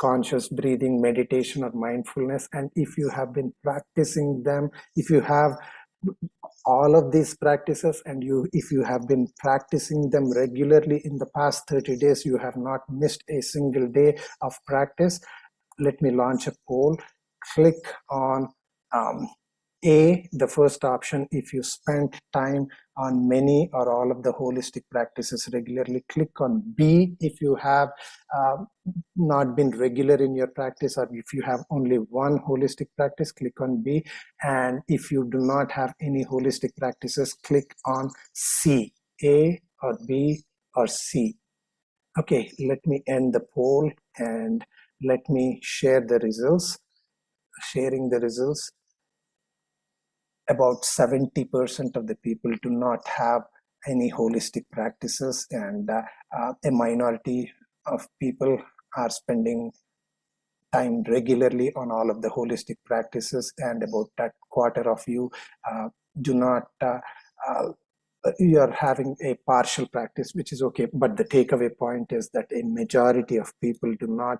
Speaker 1: conscious breathing, meditation, or mindfulness. And if you have been practicing them, if you have all of these practices, and if you have been practicing them regularly in the past 30 days, you have not missed a single day of practice, let me launch a poll. Click on the first option, if you spend time on many or all of the holistic practices regularly. Click on B if you have not been regular in your practice, or if you have only one holistic practice, click on B. And if you do not have any holistic practices, click on C, A or B or C. Okay, let me end the poll and let me share the results. Sharing the results. About 70% of the people do not have any holistic practices, and a minority of people are spending time regularly on all of the holistic practices, and about that quarter of you do not uh, you are having a partial practice, which is okay. But the takeaway point is that a majority of people do not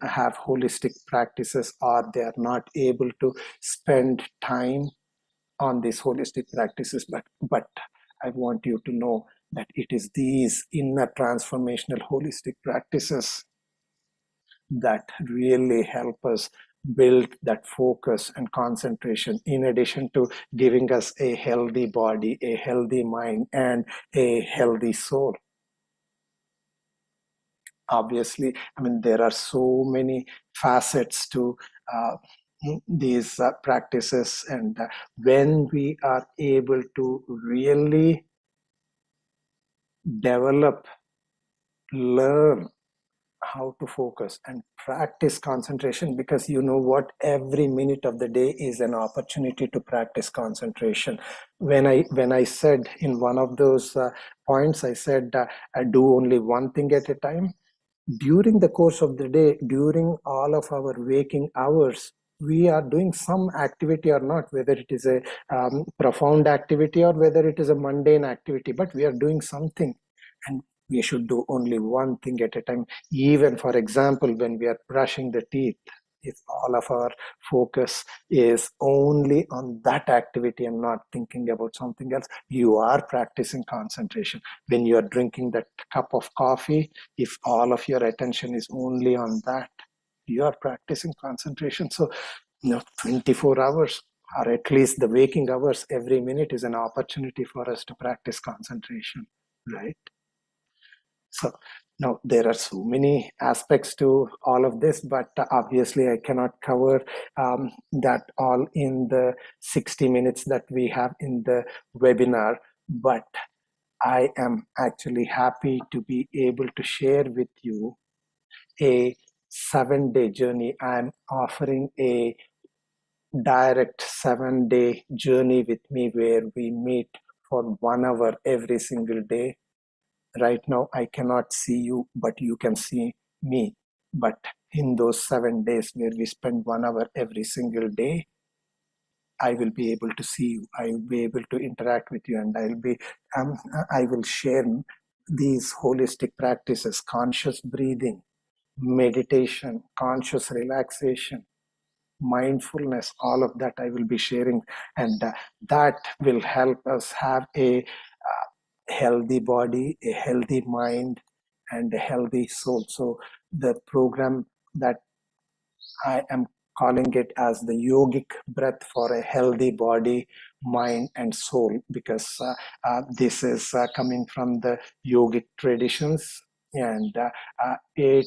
Speaker 1: have holistic practices, or they are not able to spend time on these holistic practices. But I want you to know that it is these inner transformational holistic practices that really help us build that focus and concentration, in addition to giving us a healthy body, a healthy mind, and a healthy soul. Obviously, I mean, there are so many facets to these practices, and when we are able to really develop, learn how to focus and practice concentration, because you know what, every minute of the day is an opportunity to practice concentration. When I said in one of those points, I said I do only one thing at a time. During the course of the day, during all of our waking hours, we are doing some activity or not, whether it is a profound activity or whether it is a mundane activity, but we are doing something, and we should do only one thing at a time. Even, for example, when we are brushing the teeth, if all of our focus is only on that activity and not thinking about something else, you are practicing concentration. When you are drinking that cup of coffee, if all of your attention is only on that, you are practicing concentration. So 24 hours, or at least the waking hours, every minute is an opportunity for us to practice concentration, right? So now there are so many aspects to all of this, but obviously I cannot cover that all in the 60 minutes that we have in the webinar. But I am actually happy to be able to share with you a 7-day journey. I'm offering a direct 7-day journey with me, where we meet for 1 hour every single day. Right now, I cannot see you, but you can see me. But in those 7 days where we spend 1 hour every single day, I will be able to see you. I will be able to interact with you, and I will share these holistic practices: conscious breathing, meditation, conscious relaxation, mindfulness. All of that I will be sharing, and that will help us have a healthy body, a healthy mind, and a healthy soul. So the program that I am calling it as the yogic breath for a healthy body, mind, and soul, because this is coming from the yogic traditions, and it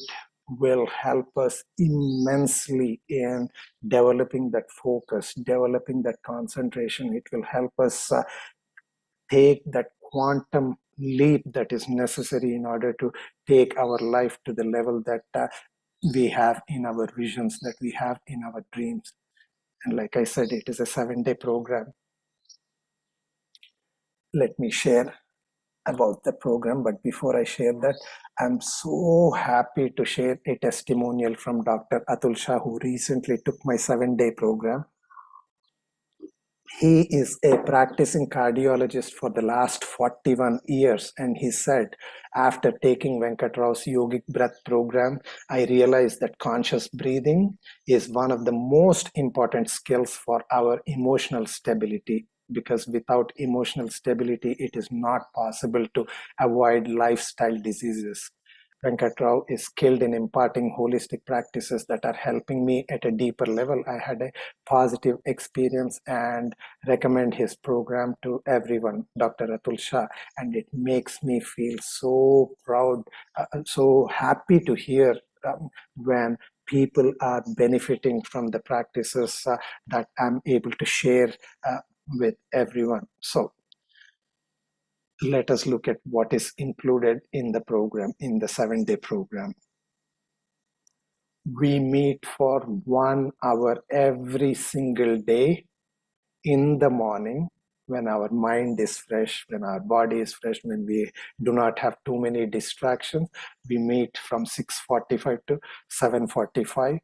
Speaker 1: will help us immensely in developing that focus, developing that concentration. It will help us take that quantum leap that is necessary in order to take our life to the level that we have in our visions, that we have in our dreams. And like I said, it is a 7-day program. Let me share about the program, but before I share that, I'm so happy to share a testimonial from Dr. Atul Shah, who recently took my 7-day program. He is a practicing cardiologist for the last 41 years, and he said, after taking Venkat Rao's yogic breath program, I realized that conscious breathing is one of the most important skills for our emotional stability, because without emotional stability, it is not possible to avoid lifestyle diseases. Venkat Rao is skilled in imparting holistic practices that are helping me at a deeper level. I had a positive experience and recommend his program to everyone, Dr. Atul Shah, and it makes me feel so proud, so happy to hear when people are benefiting from the practices that I'm able to share with everyone. So let us look at what is included in the program, in the 7-day program. We meet for 1 hour every single day in the morning, when our mind is fresh, when our body is fresh, when we do not have too many distractions. We meet from 6:45 to 7:45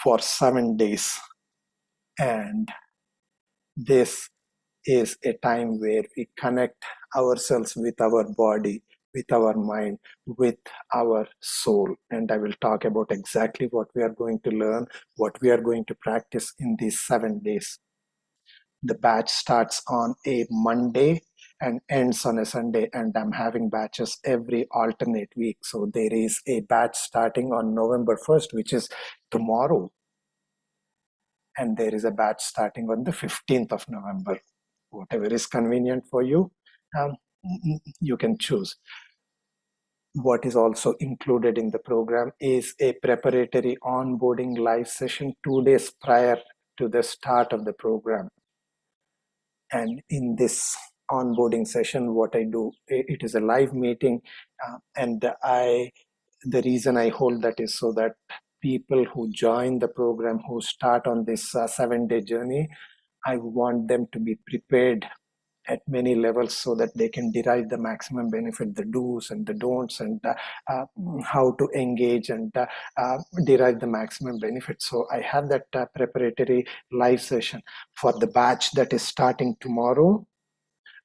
Speaker 1: for 7 days. And this is a time where we connect ourselves with our body, with our mind, with our soul. And I will talk about exactly what we are going to learn, what we are going to practice in these 7 days. The batch starts on a Monday and ends on a Sunday, and I'm having batches every alternate week. So there is a batch starting on November 1st, which is tomorrow. And there is a batch starting on the 15th of November. Whatever is convenient for you, you can choose. What is also included in the program is a preparatory onboarding live session 2 days prior to the start of the program. And in this onboarding session, what I do, it is a live meeting, and the reason I hold that is so that people who join the program, who start on this 7-day journey, I want them to be prepared at many levels so that they can derive the maximum benefit, the do's and the don'ts, and how to engage and derive the maximum benefit. So I have that preparatory live session for the batch that is starting tomorrow.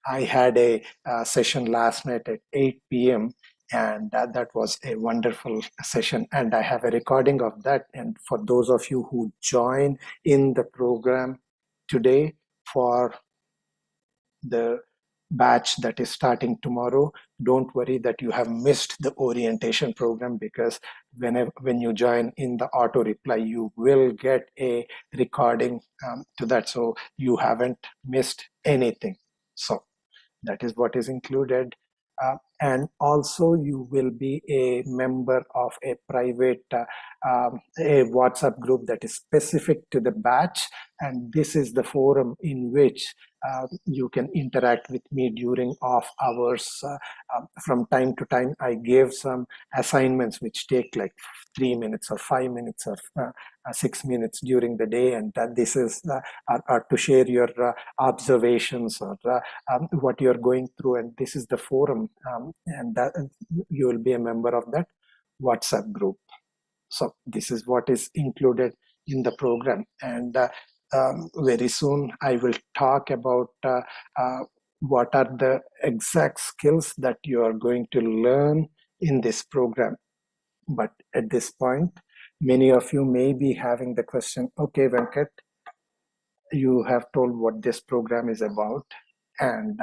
Speaker 1: I had a session last night at 8 p.m. and that was a wonderful session, and I have a recording of that. And for those of you who join in the program today for the batch that is starting tomorrow, don't worry that you have missed the orientation program, because when you join in the auto reply, you will get a recording to that, so you haven't missed anything. So that is what is included. And also you will be a member of a private a WhatsApp group that is specific to the batch, and this is the forum in which you can interact with me during off hours. From time to time, I give some assignments which take like 3 minutes or 5 minutes or 6 minutes during the day, and this is are to share your observations or what you're going through, and this is the forum, and that you will be a member of that WhatsApp group. So this is what is included in the program, and very soon I will talk about what are the exact skills that you are going to learn in this program. But at this point, many of you may be having the question, okay, Venkat, you have told what this program is about and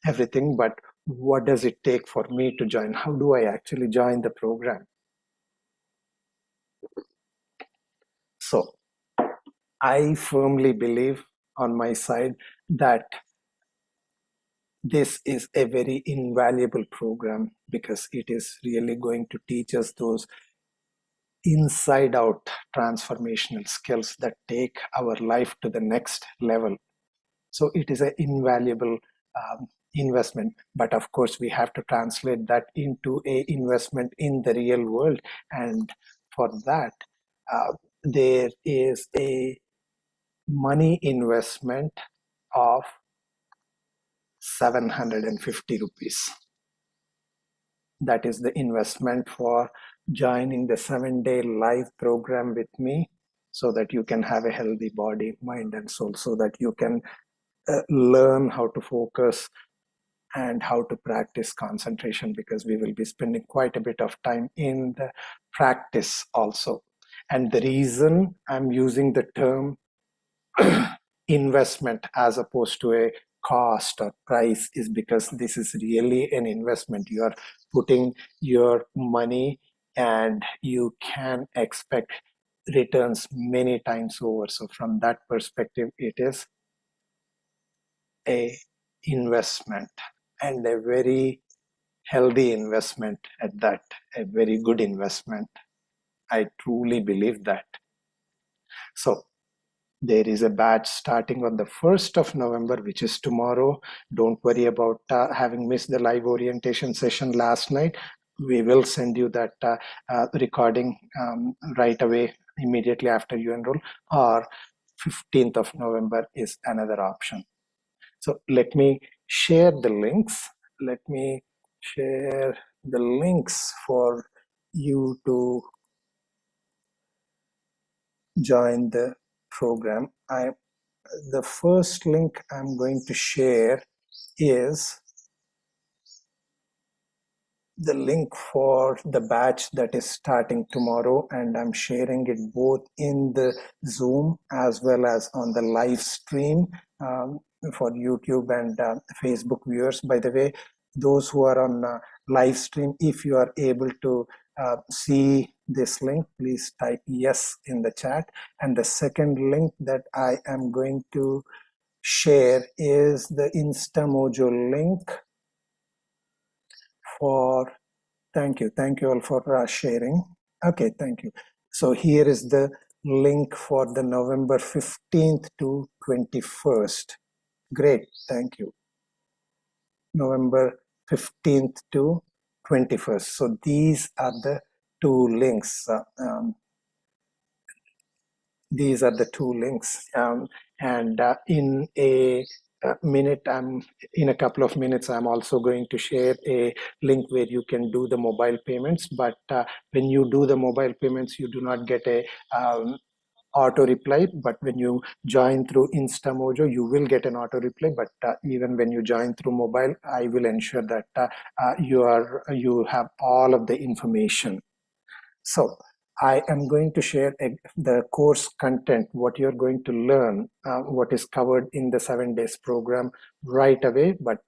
Speaker 1: everything, but what does it take for me to join? How do I actually join the program? So I firmly believe on my side that this is a very invaluable program, because it is really going to teach us those inside out transformational skills that take our life to the next level. So it is an invaluable investment, but of course we have to translate that into a investment in the real world, and for that there is a money investment of 750 rupees. That is the investment for joining the 7-day live program with me, so that you can have a healthy body, mind, and soul, so that you can learn how to focus and how to practice concentration, because we will be spending quite a bit of time in the practice also. And the reason I'm using the term investment as opposed to a cost or price is because this is really an investment. You are putting your money and you can expect returns many times over. So from that perspective, it is a investment, and a very healthy investment at that, a very good investment. I truly believe that. So there is a batch starting on the 1st of November, which is tomorrow. Don't worry about having missed the live orientation session last night. We will send you that recording right away, immediately after you enroll. Or 15th of November is another option. So let me share the links. Let me share the links for you to join the program. The first link I'm going to share is the link for the batch that is starting tomorrow, and I'm sharing it both in the Zoom as well as on the live stream for YouTube and Facebook viewers. By the way, those who are on live stream, if you are able to see this link, please type yes in the chat. And the second link that I am going to share is the InstaMojo link for, thank you all for sharing. Okay, thank you. So here is the link for the November 15th to 21st. Great, thank you. November 15th to 21st. So these are the two links. These are the two links. And in a minute, in a couple of minutes, I'm also going to share a link where you can do the mobile payments. But when you do the mobile payments, you do not get a auto reply, but when you join through InstaMojo, you will get an auto reply. But even when you join through mobile, I will ensure that you have all of the information. So I am going to share the course content, what you're going to learn, what is covered in the 7 days program right away. But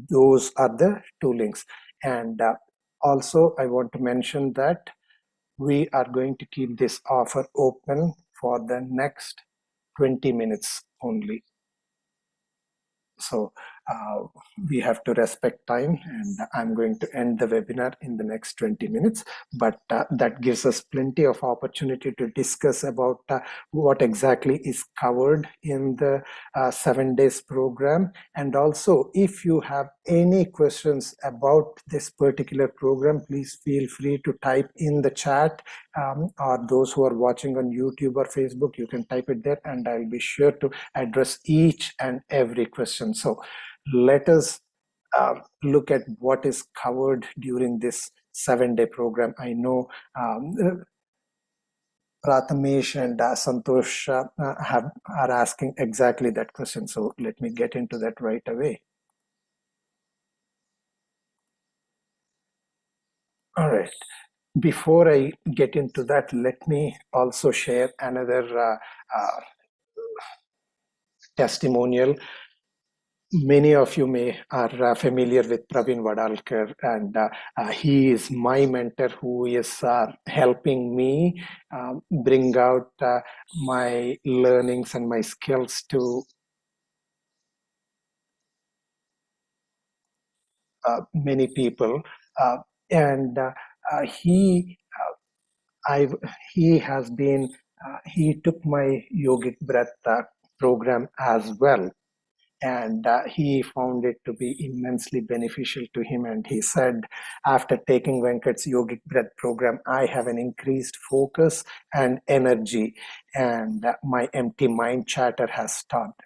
Speaker 1: those are the two links. And also, I want to mention that we are going to keep this offer open for the next 20 minutes only. So we have to respect time, and I'm going to end the webinar in the next 20 minutes, but that gives us plenty of opportunity to discuss about what exactly is covered in the 7 days program. And also, if you have any questions about this particular program, please feel free to type in the chat, or those who are watching on YouTube or Facebook, you can type it there, and I'll be sure to address each and every question. So let us look at what is covered during this 7-day program. I know Prathamesh and Santosh are asking exactly that question. So let me get into that right away. All right. Before I get into that, let me also share another testimonial. Many of you are familiar with Praveen Vadalkar, and he is my mentor who is helping me bring out my learnings and my skills to many people. And he has been, he took my yogic breath program as well. And he found it to be immensely beneficial to him. And he said, after taking Venkat's yogic breath program, I have an increased focus and energy, and my empty mind chatter has stopped.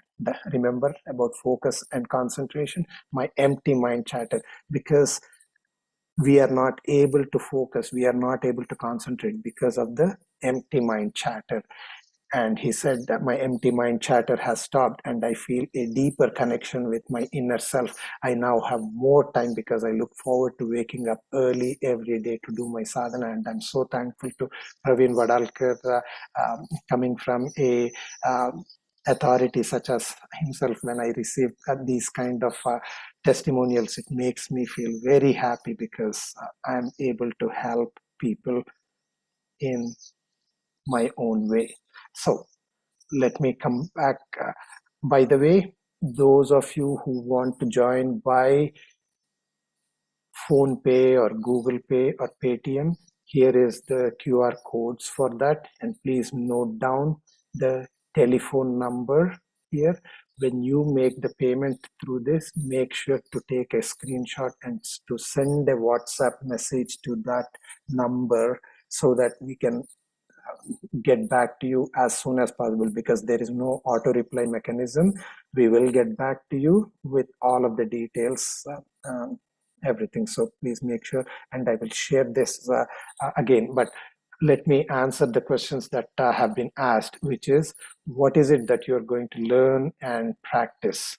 Speaker 1: Remember about focus and concentration? My empty mind chatter, because we are not able to focus, we are not able to concentrate because of the empty mind chatter. And he said that my empty mind chatter has stopped, and I feel a deeper connection with my inner self. I now have more time because I look forward to waking up early every day to do my sadhana. And I'm so thankful to Praveen Vadalkar, coming from a authority such as himself. When I receive these kind of testimonials, it makes me feel very happy, because I'm able to help people in my own way. So let me come back. By the way, those of you who want to join by PhonePe or Google Pay or Paytm, here is the QR codes for that. And please note down the telephone number here. When you make the payment through this, make sure to take a screenshot and to send a WhatsApp message to that number, so that we can get back to you as soon as possible, because there is no auto reply mechanism. We will get back to you with all of the details, everything. So please make sure, and I will share this again. But let me answer the questions that have been asked, which is, what is it that you're going to learn and practice?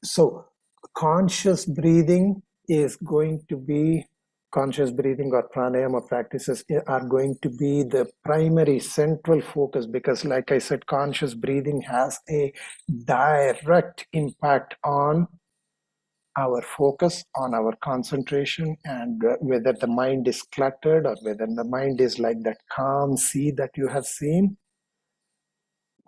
Speaker 1: So conscious breathing is going to be, conscious breathing or pranayama practices are going to be the primary central focus, because like I said, conscious breathing has a direct impact on our focus, on our concentration, and whether the mind is cluttered or whether the mind is like that calm sea that you have seen.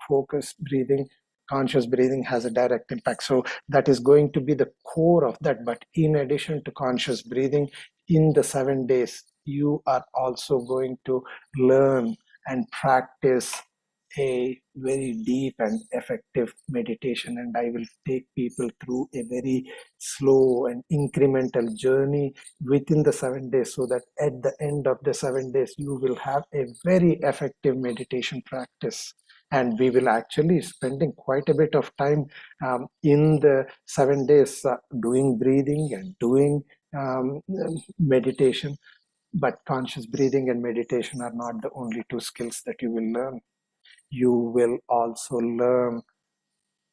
Speaker 1: Focused breathing, conscious breathing has a direct impact. So that is going to be the core of that. But in addition to conscious breathing, in the 7 days, you are also going to learn and practice a very deep and effective meditation. And I will take people through a very slow and incremental journey within the 7 days, so that at the end of the 7 days, you will have a very effective meditation practice. And we will actually spending quite a bit of time in the 7 days doing breathing and doing meditation. But conscious breathing and meditation are not the only two skills that you will learn. You will also learn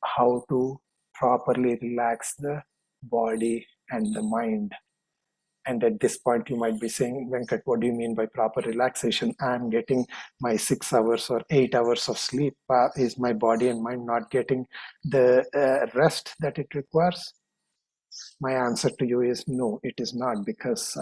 Speaker 1: how to properly relax the body and the mind. And at this point, you might be saying, Venkat, what do you mean by proper relaxation? I'm getting my 6 hours or 8 hours of sleep. Is my body and mind not getting the rest that it requires? My answer to you is no, it is not, because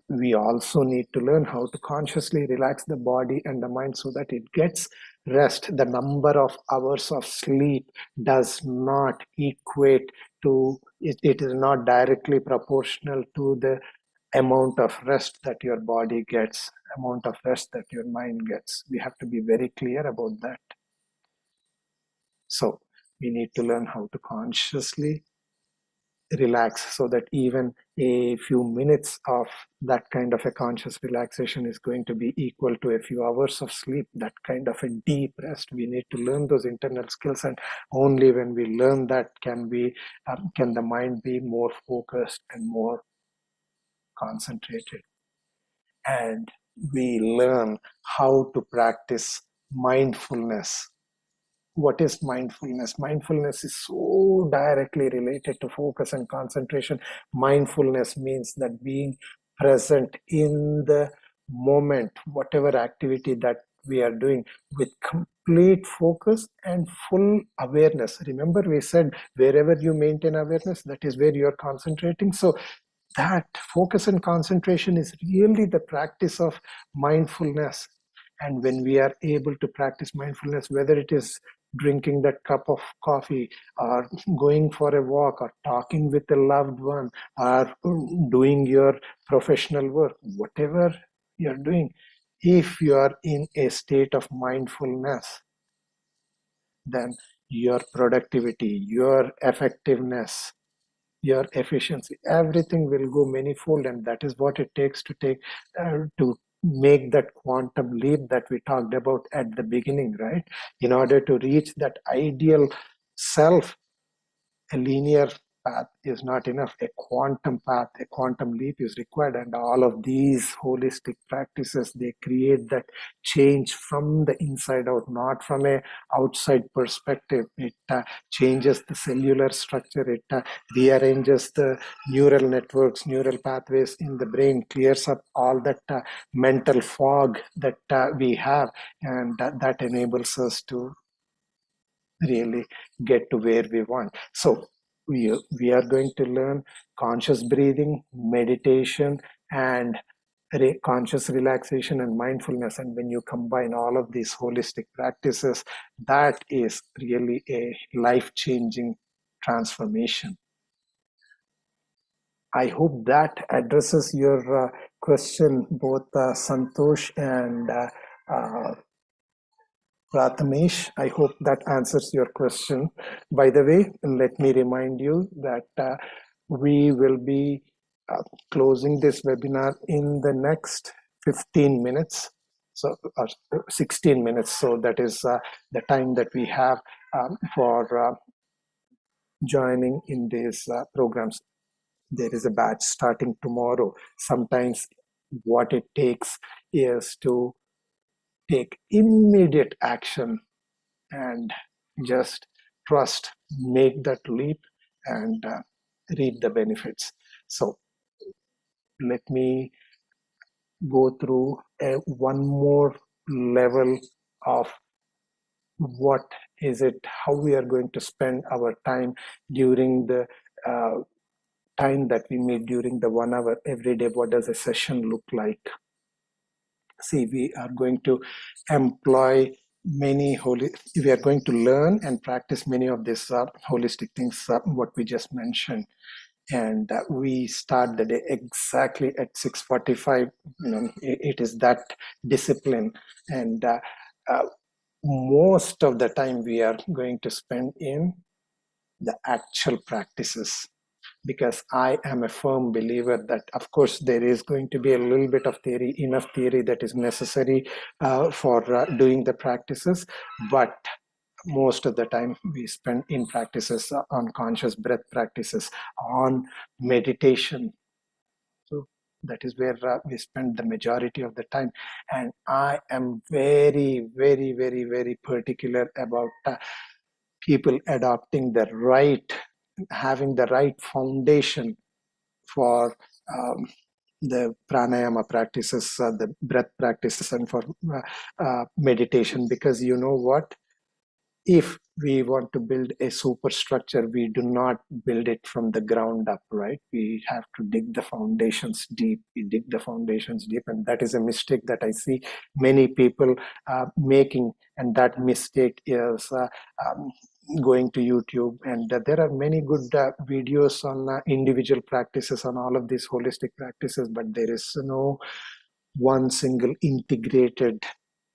Speaker 1: we also need to learn how to consciously relax the body and the mind so that it gets rest. The number of hours of sleep does not equate to, it is not directly proportional to the amount of rest that your body gets, amount of rest that your mind gets. We have to be very clear about that. So we need to learn how to consciously relax, so that even a few minutes of that kind of a conscious relaxation is going to be equal to a few hours of sleep, that kind of a deep rest. We need to learn those internal skills, and only when we learn that can the mind be more focused and more concentrated. And we learn how to practice mindfulness. What is mindfulness? Mindfulness is so directly related to focus and concentration. Mindfulness means that being present in the moment, whatever activity that we are doing, with complete focus and full awareness. Remember, we said wherever you maintain awareness, that is where you are concentrating. So that focus and concentration is really the practice of mindfulness. And when we are able to practice mindfulness, whether it is drinking that cup of coffee, or going for a walk, or talking with a loved one, or doing your professional work, whatever you're doing, if you are in a state of mindfulness, then your productivity, your effectiveness, your efficiency, everything will go manifold. And that is what it takes to make that quantum leap that we talked about at the beginning, right? In order to reach that ideal self, a linear path is not enough. A quantum path, a quantum leap is required. And all of these holistic practices, they create that change from the inside out, not from a outside perspective. It changes the cellular structure. It rearranges the neural networks, neural pathways in the brain, clears up all that mental fog that we have. And that enables us to really get to where we want. So we are going to learn conscious breathing, meditation, and conscious relaxation and mindfulness. And when you combine all of these holistic practices, that is really a life-changing transformation. I hope that addresses your question, both Santosh and Prathamesh. I hope that answers your question. By the way, let me remind you that we will be closing this webinar in the next 15 minutes, so 16 minutes. So that is the time that we have for joining in these programs. There is a batch starting tomorrow. Sometimes what it takes is to take immediate action and just trust, make that leap, and reap the benefits. So let me go through one more level of what is it, how we are going to spend our time during the time that we meet during the 1 hour every day. What does a session look like? See, we are going to employ we are going to learn and practice many of these holistic things, what we just mentioned. And we start the day exactly at 6:45. It is that discipline. And most of the time we are going to spend in the actual practices, because I am a firm believer that, of course, there is going to be a little bit of theory, enough theory that is necessary for doing the practices, but most of the time we spend in practices on conscious breath practices, on meditation. So that is where we spend the majority of the time. And I am very, very, very, very particular about people adopting the right, having the right foundation for the pranayama practices, the breath practices, and for meditation. Because you know what? If we want to build a superstructure, we do not build it from the ground up, right? We have to dig the foundations deep. We dig the foundations deep, and that is a mistake that I see many people making. And that mistake is going to YouTube, and there are many good videos on individual practices, on all of these holistic practices, but there is no one single integrated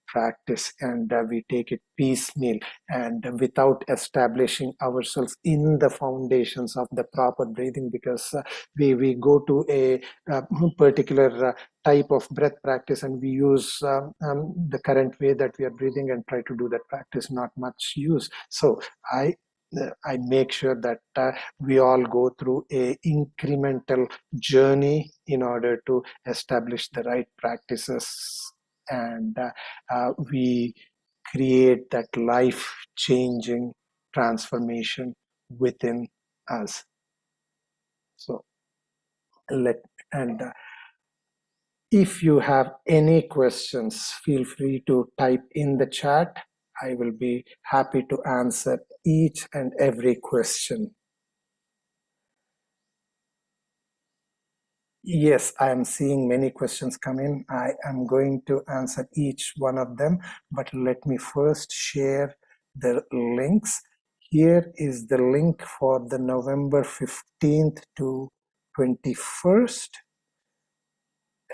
Speaker 1: practice, and we take it piecemeal and without establishing ourselves in the foundations of the proper breathing. Because we go to a particular type of breath practice, and we use the current way that we are breathing and try to do that practice, not much use. So I make sure that we all go through a incremental journey in order to establish the right practices, and we create that life-changing transformation within us. So if you have any questions, feel free to type in the chat. I will be happy to answer each and every question. Yes, I am seeing many questions come in. I am going to answer each one of them, but let me first share the links. Here is the link for the November 15th to 21st.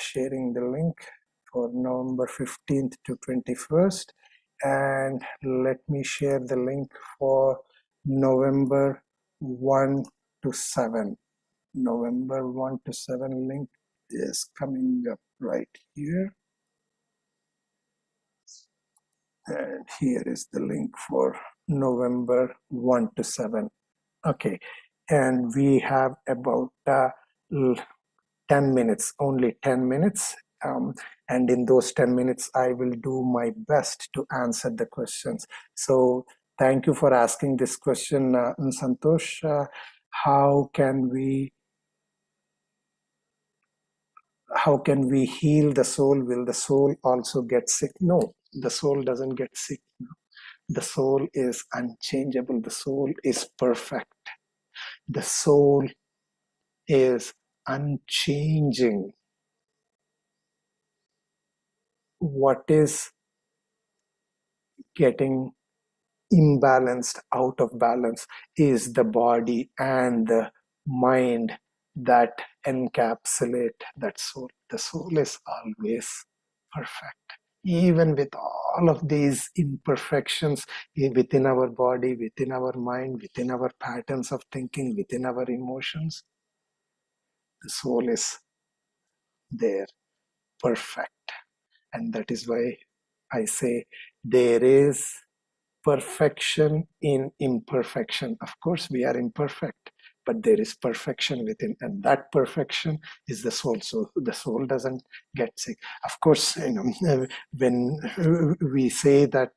Speaker 1: Sharing the link for November 15th to 21st. And let me share the link for November 1 to 7. November 1 to 7 link is coming up right here. And here is the link for November 1 to 7. Okay, and we have about 10 minutes, only 10 minutes. And in those 10 minutes, I will do my best to answer the questions. So thank you for asking this question, Santosh. How can we heal the soul? Will the soul also get sick? No, the soul doesn't get sick. The soul is unchangeable. The soul is perfect. The soul is unchanging. What is getting imbalanced, out of balance, is the body and the mind that encapsulate that soul. The soul is always perfect. Even with all of these imperfections within our body, within our mind, within our patterns of thinking, within our emotions, the soul is there, perfect. And that is why I say there is perfection in imperfection. Of course, we are imperfect, but there is perfection within, and that perfection is the soul. So the soul doesn't get sick. Of course, when we say that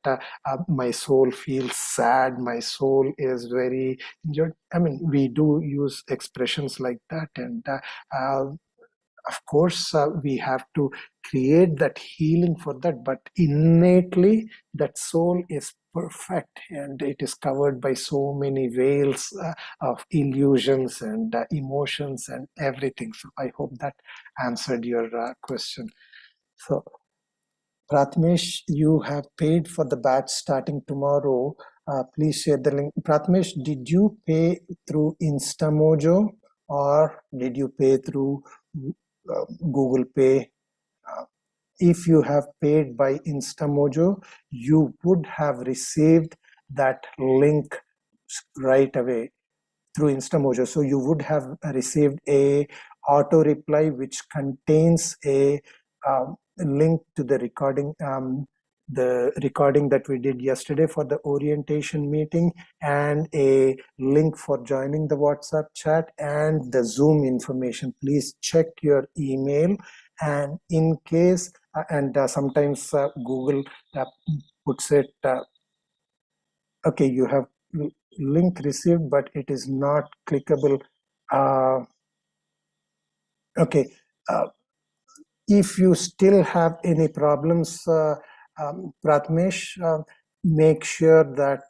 Speaker 1: my soul feels sad, my soul is very injured, I mean, we do use expressions like that, and of course, we have to create that healing for that, but innately that soul is perfect and it is covered by so many veils of illusions and emotions and everything. So I hope that answered your question. So Pratmesh, you have paid for the batch starting tomorrow. Please share the link. Pratmesh, did you pay through Instamojo or did you pay through Google Pay? If you have paid by Instamojo, you would have received that link right away through Instamojo. So you would have received a auto reply which contains a link to the recording that we did yesterday for the orientation meeting, and a link for joining the WhatsApp chat and the Zoom information. Please check your email, and in case and sometimes Google puts it okay, you have link received but it is not clickable. Okay, if you still have any problems, Pratmesh, make sure that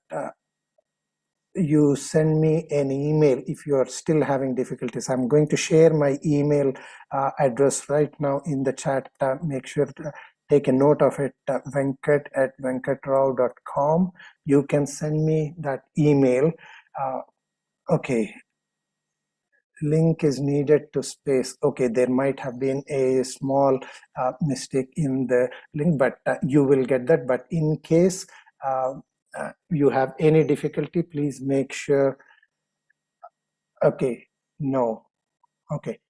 Speaker 1: you send me an email if you are still having difficulties. I'm going to share my email address right now in the chat. Make sure to take a note of it, venkat@venkatrao.com. You can send me that email. Okay, link is needed to space. Okay, there might have been a small mistake in the link, but you will get that. But in case you have any difficulty, please make sure. Okay, no. Okay,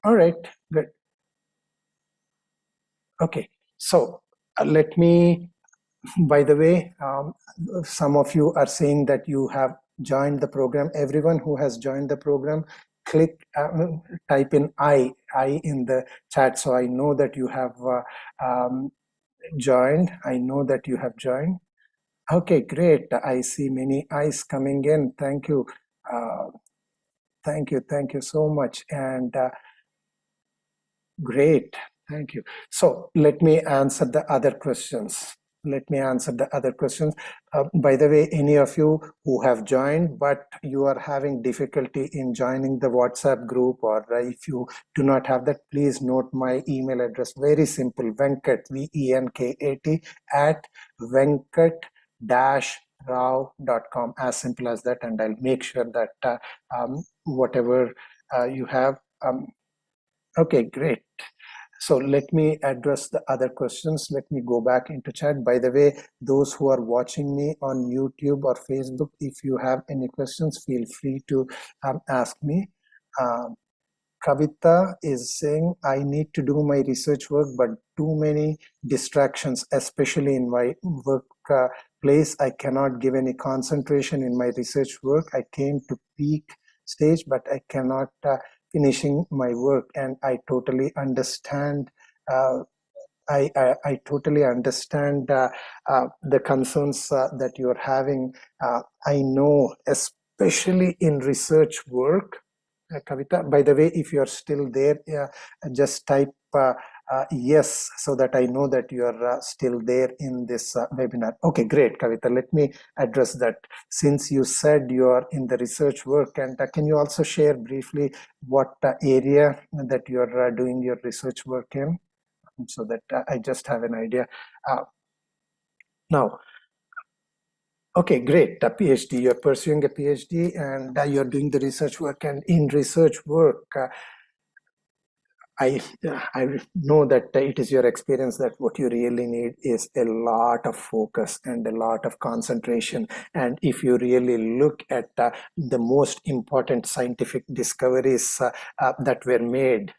Speaker 1: all right, good. Okay, so let me, by the way, some of you are saying that you have joined the program. Everyone who has joined the program, click, type in I in the chat, so I know that you have joined. I know that you have joined. Okay, great. I see many eyes coming in. Thank you. Thank you so much. And great, thank you. So let me answer the other questions. By the way, any of you who have joined, but you are having difficulty in joining the WhatsApp group, or if you do not have that, please note my email address. Very simple, Venkat, VENKAT, at venkat-rao.com. As simple as that, and I'll make sure that whatever you have. Okay, great. So let me address the other questions. Let me go back into chat. By the way, those who are watching me on YouTube or Facebook, if you have any questions, feel free to ask me. Kavita is saying, I need to do my research work, but too many distractions, especially in my work place. I cannot give any concentration in my research work. I came to peak stage, but I cannot finishing my work, and I totally understand. I totally understand the concerns that you're having. I know, especially in research work, Kavita. By the way, if you're still there, just type yes, so that I know that you are still there in this webinar. Okay, great, Kavita. Let me address that. Since you said you are in the research work, and can you also share briefly what area that you are doing your research work in, so that I just have an idea. Now, okay, great. A PhD, you're pursuing a PhD, and you're doing the research work. And in research work, I I know that it is your experience that what you really need is a lot of focus and a lot of concentration. And if you really look at the most important scientific discoveries that were made,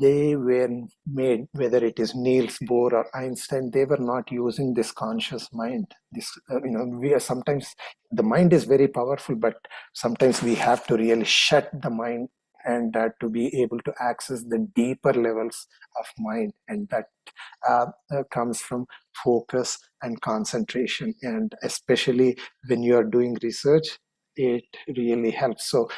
Speaker 1: they were made, whether it is Niels Bohr or Einstein, they were not using this conscious mind. This, we are sometimes, the mind is very powerful, but sometimes we have to really shut the mind and to be able to access the deeper levels of mind. And that comes from focus and concentration. And especially when you are doing research, it really helps. So,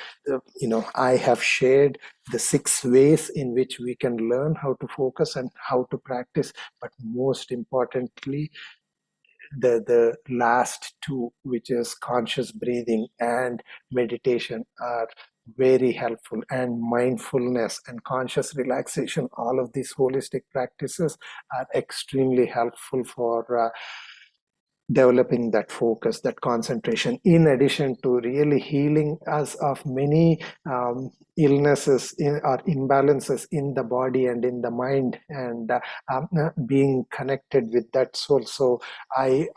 Speaker 1: I have shared the 6 ways in which we can learn how to focus and how to practice. But most importantly, the last two, which is conscious breathing and meditation, are very helpful, and mindfulness and conscious relaxation, all of these holistic practices are extremely helpful for developing that focus, that concentration, in addition to really healing us of many illnesses or imbalances in the body and in the mind, and being connected with that soul. So I'm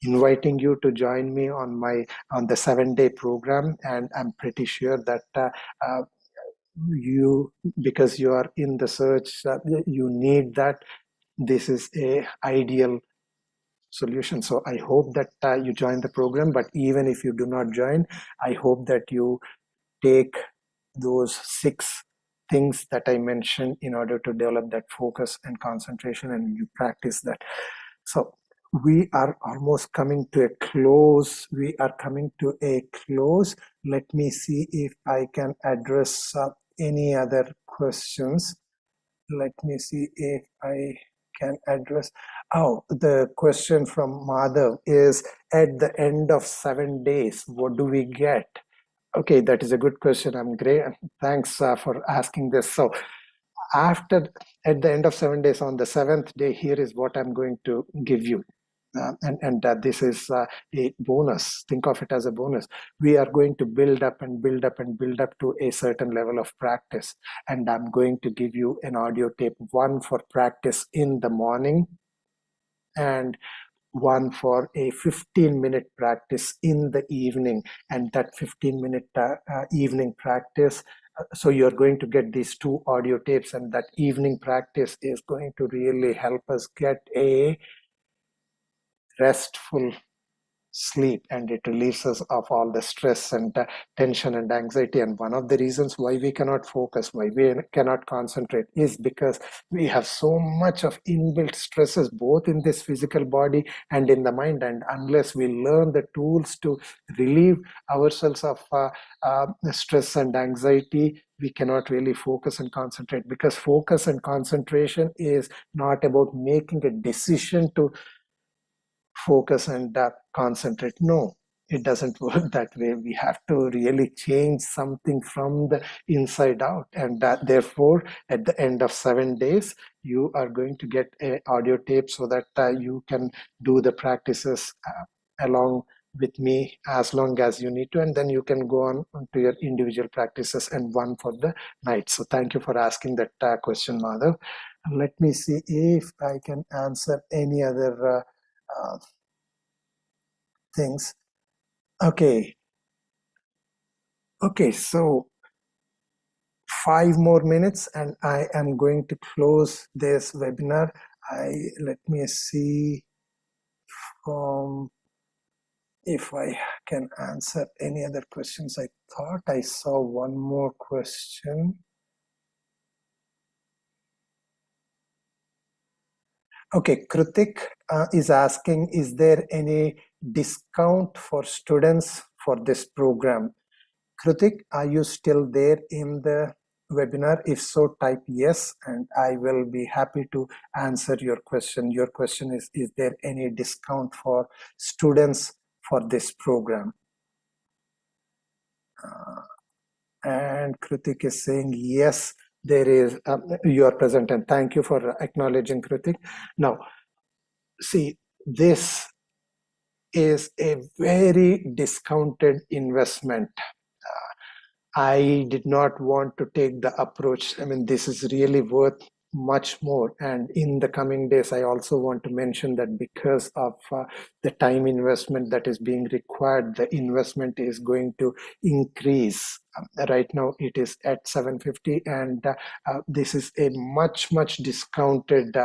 Speaker 1: inviting you to join me on the 7-day program, and I'm pretty sure that uh, you, because you are in the search, you need that. This is a ideal solution. So I hope that you join the program, but even if you do not join, I hope that you take those 6 things that I mentioned in order to develop that focus and concentration, and you practice that. So we are almost coming to a close. Let me see if I can address any other questions. Let me see if I can address. Oh, the question from Madhav is, at the end of 7 days, what do we get? Okay, that is a good question. I'm great. Thanks for asking this. So at the end of 7 days, on the seventh day, here is what I'm going to give you. And this is a bonus. Think of it as a bonus. We are going to build up and build up and build up to a certain level of practice. And I'm going to give you an audio tape, one for practice in the morning and one for a 15-minute practice in the evening. And that 15-minute evening practice, so you're going to get these 2 audio tapes, and that evening practice is going to really help us get a restful sleep, and it relieves us of all the stress and tension and anxiety. And one of the reasons why we cannot focus, why we cannot concentrate, is because we have so much of inbuilt stresses both in this physical body and in the mind. And unless we learn the tools to relieve ourselves of stress and anxiety, we cannot really focus and concentrate, because focus and concentration is not about making a decision to focus and concentrate. No, it doesn't work that way. We have to really change something from the inside out. And therefore, at the end of 7 days, you are going to get an audio tape so that you can do the practices along with me as long as you need to, and then you can go on to your individual practices and one for the night. So thank you for asking that question, Madhav. Let me see if I can answer any other things. Okay. Okay, so 5 more minutes and I am going to close this webinar. Let me see if I can answer any other questions. I thought I saw one more question. Okay, Kritik is asking, is there any discount for students for this program? Kritik, are you still there in the webinar? If so, type yes, and I will be happy to answer your question. Your question is there any discount for students for this program? And Kritik is saying, yes, there is, you are present, and thank you for acknowledging, Kritik. Now, see, this is a very discounted investment. I did not want to take the approach. I mean, this is really worth much more. And in the coming days, I also want to mention that because of the time investment that is being required, the investment is going to increase. Right now, it is at 750, and this is a much discounted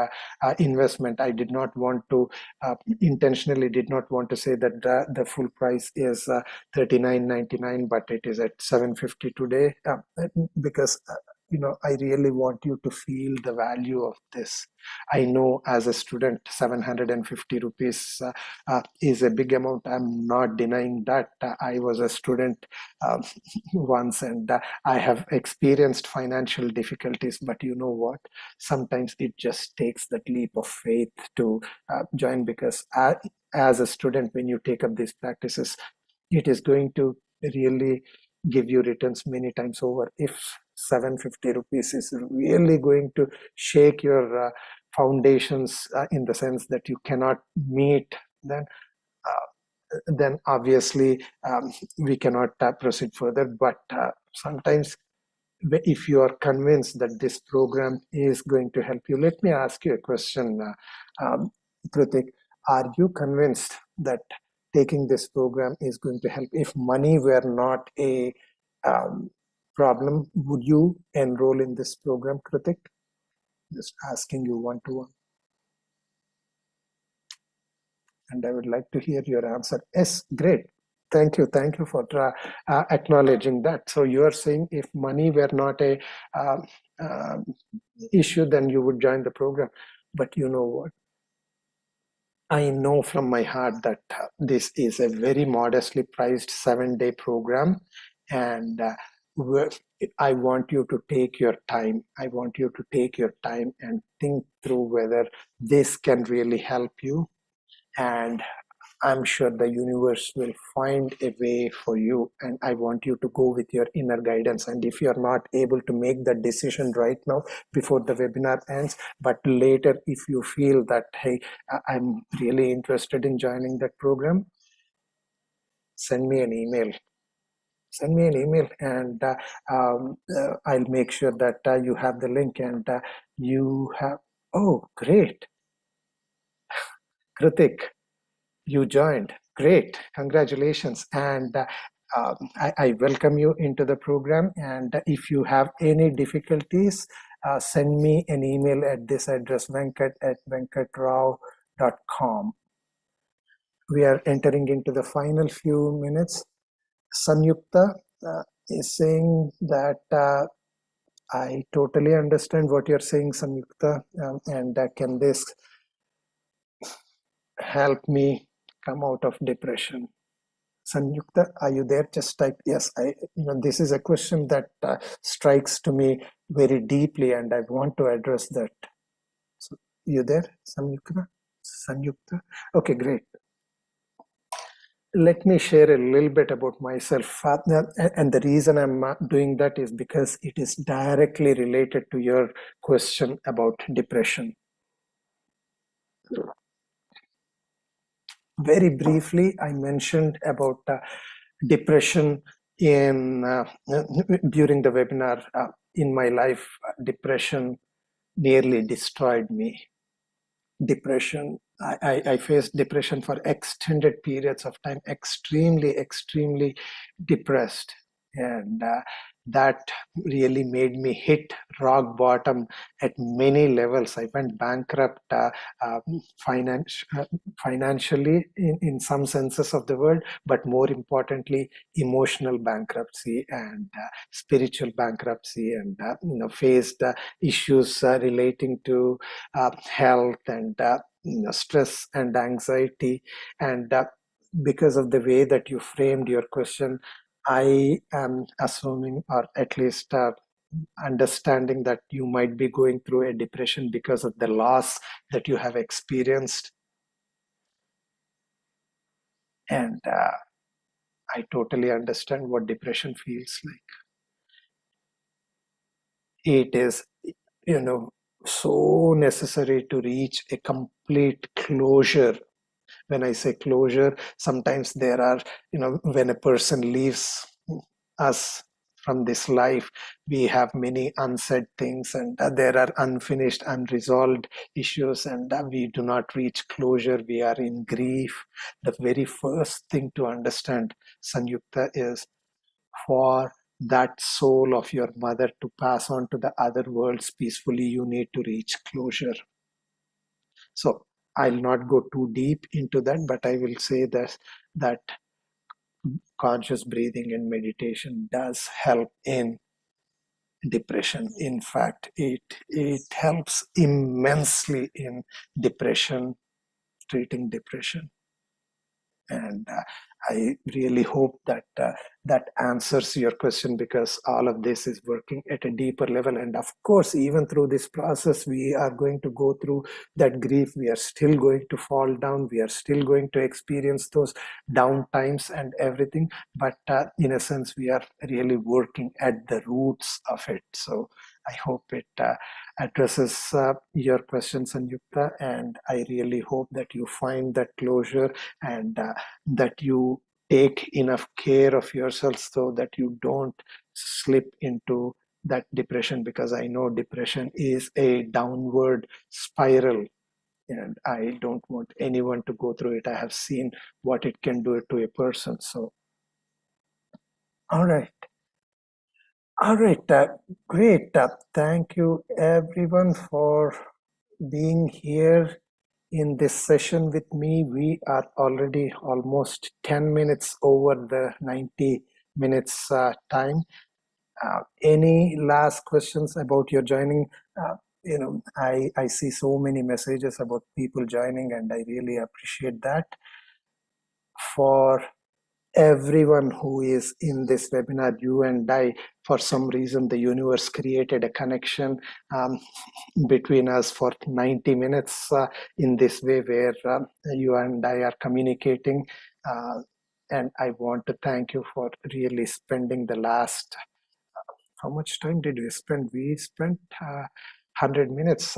Speaker 1: investment. I did not want to intentionally did not want to say that the full price is 39.99, but it is at 750 today, because I really want you to feel the value of this. I know as a student 750 rupees is a big amount. I'm not denying that. I was a student once, and I have experienced financial difficulties, but you know what, sometimes it just takes that leap of faith to join, because as a student, when you take up these practices, it is going to really give you returns many times over. If 750 rupees is really going to shake your foundations, in the sense that you cannot meet, then obviously we cannot proceed further. But sometimes, if you are convinced that this program is going to help you, let me ask you a question, Kritik. Are you convinced that taking this program is going to help? If money were not a problem, would you enroll in this program, Kritik? Just asking you one to one. And I would like to hear your answer. Yes, great. Thank you. Thank you for acknowledging that. So you are saying if money were not a issue, then you would join the program. But you know what? I know from my heart that this is a very modestly priced 7-day program, and I want you to take your time. I want you to take your time and think through whether this can really help you. And I'm sure the universe will find a way for you, and I want you to go with your inner guidance. And if you're not able to make that decision right now before the webinar ends, but later, if you feel that, hey, I'm really interested in joining that program, send me an email. Send me an email, and I'll make sure that you have the link, and you have. Oh, great, Kritik, you joined. Great, congratulations. And I welcome you into the program. And if you have any difficulties, send me an email at this address, venkat@venkatrao.com. We are entering into the final few minutes. Sanyukta is saying that I totally understand what you're saying, Sanyukta, and can this help me come out of depression? Sanyukta, are you there? Just type yes. This is a question that strikes to me very deeply, and I want to address that. So, you there, Sanyukta? Sanyukta? Okay, great. Let me share a little bit about myself. And the reason I'm doing that is because it is directly related to your question about depression. Very briefly, I mentioned about depression during the webinar. In my life, depression nearly destroyed me. Depression, I faced depression for extended periods of time, extremely depressed, and that really made me hit rock bottom at many levels. I went bankrupt financially in some senses of the word, but more importantly, emotional bankruptcy and spiritual bankruptcy, and faced issues relating to health and stress and anxiety. And because of the way that you framed your question, I am assuming, or at least understanding, that you might be going through a depression because of the loss that you have experienced. And I totally understand what depression feels like. It is, so necessary to reach a complete closure. When I say closure, sometimes there are, when a person leaves us, from this life. We have many unsaid things, and there are unfinished, unresolved issues, and we do not reach closure. We are in grief. The very first thing to understand, Sanyukta, is for that soul of your mother to pass on to the other worlds peacefully, you need to reach closure. So I'll not go too deep into that, but I will say that conscious breathing and meditation does help in depression. In fact, it helps immensely in depression, treating depression. And I really hope that that answers your question, because all of this is working at a deeper level. And of course, even through this process, we are going to go through that grief. We are still going to fall down. We are still going to experience those down times and everything. But in a sense, we are really working at the roots of it. So I hope it addresses your questions, Sanyukta, and I really hope that you find that closure, and that you take enough care of yourself so that you don't slip into that depression, because I know depression is a downward spiral, and I don't want anyone to go through it. I have seen what it can do to a person. So, all right. All right, great. Thank you everyone for being here in this session with me. We are already almost 10 minutes over the 90 minutes time. Any last questions about your joining? I see so many messages about people joining, and I really appreciate that. For everyone who is in this webinar, you and I, for some reason, the universe created a connection between us for 90 minutes in this way, where you and I are communicating. And I want to thank you for really spending the last, how much time did we spend? We spent 100 minutes.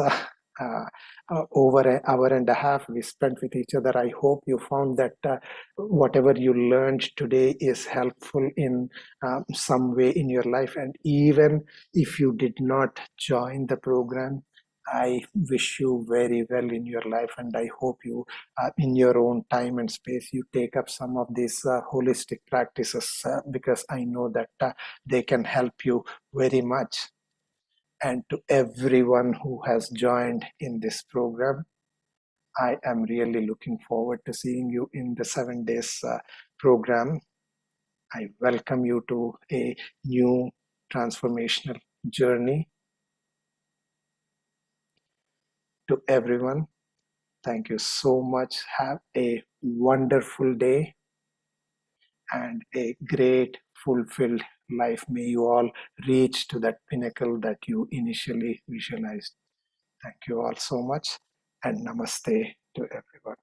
Speaker 1: Over an hour and a half we spent with each other. I hope you found that whatever you learned today is helpful in some way in your life. And even if you did not join the program, I wish you very well in your life, and I hope you, in your own time and space, you take up some of these holistic practices, because I know that they can help you very much. And to everyone who has joined in this program, I am really looking forward to seeing you in the 7 days program. I welcome you to a new transformational journey. To everyone, thank you so much. Have a wonderful day and a great, fulfilled life. May you all reach to that pinnacle that you initially visualized. Thank you all so much, and namaste to everyone.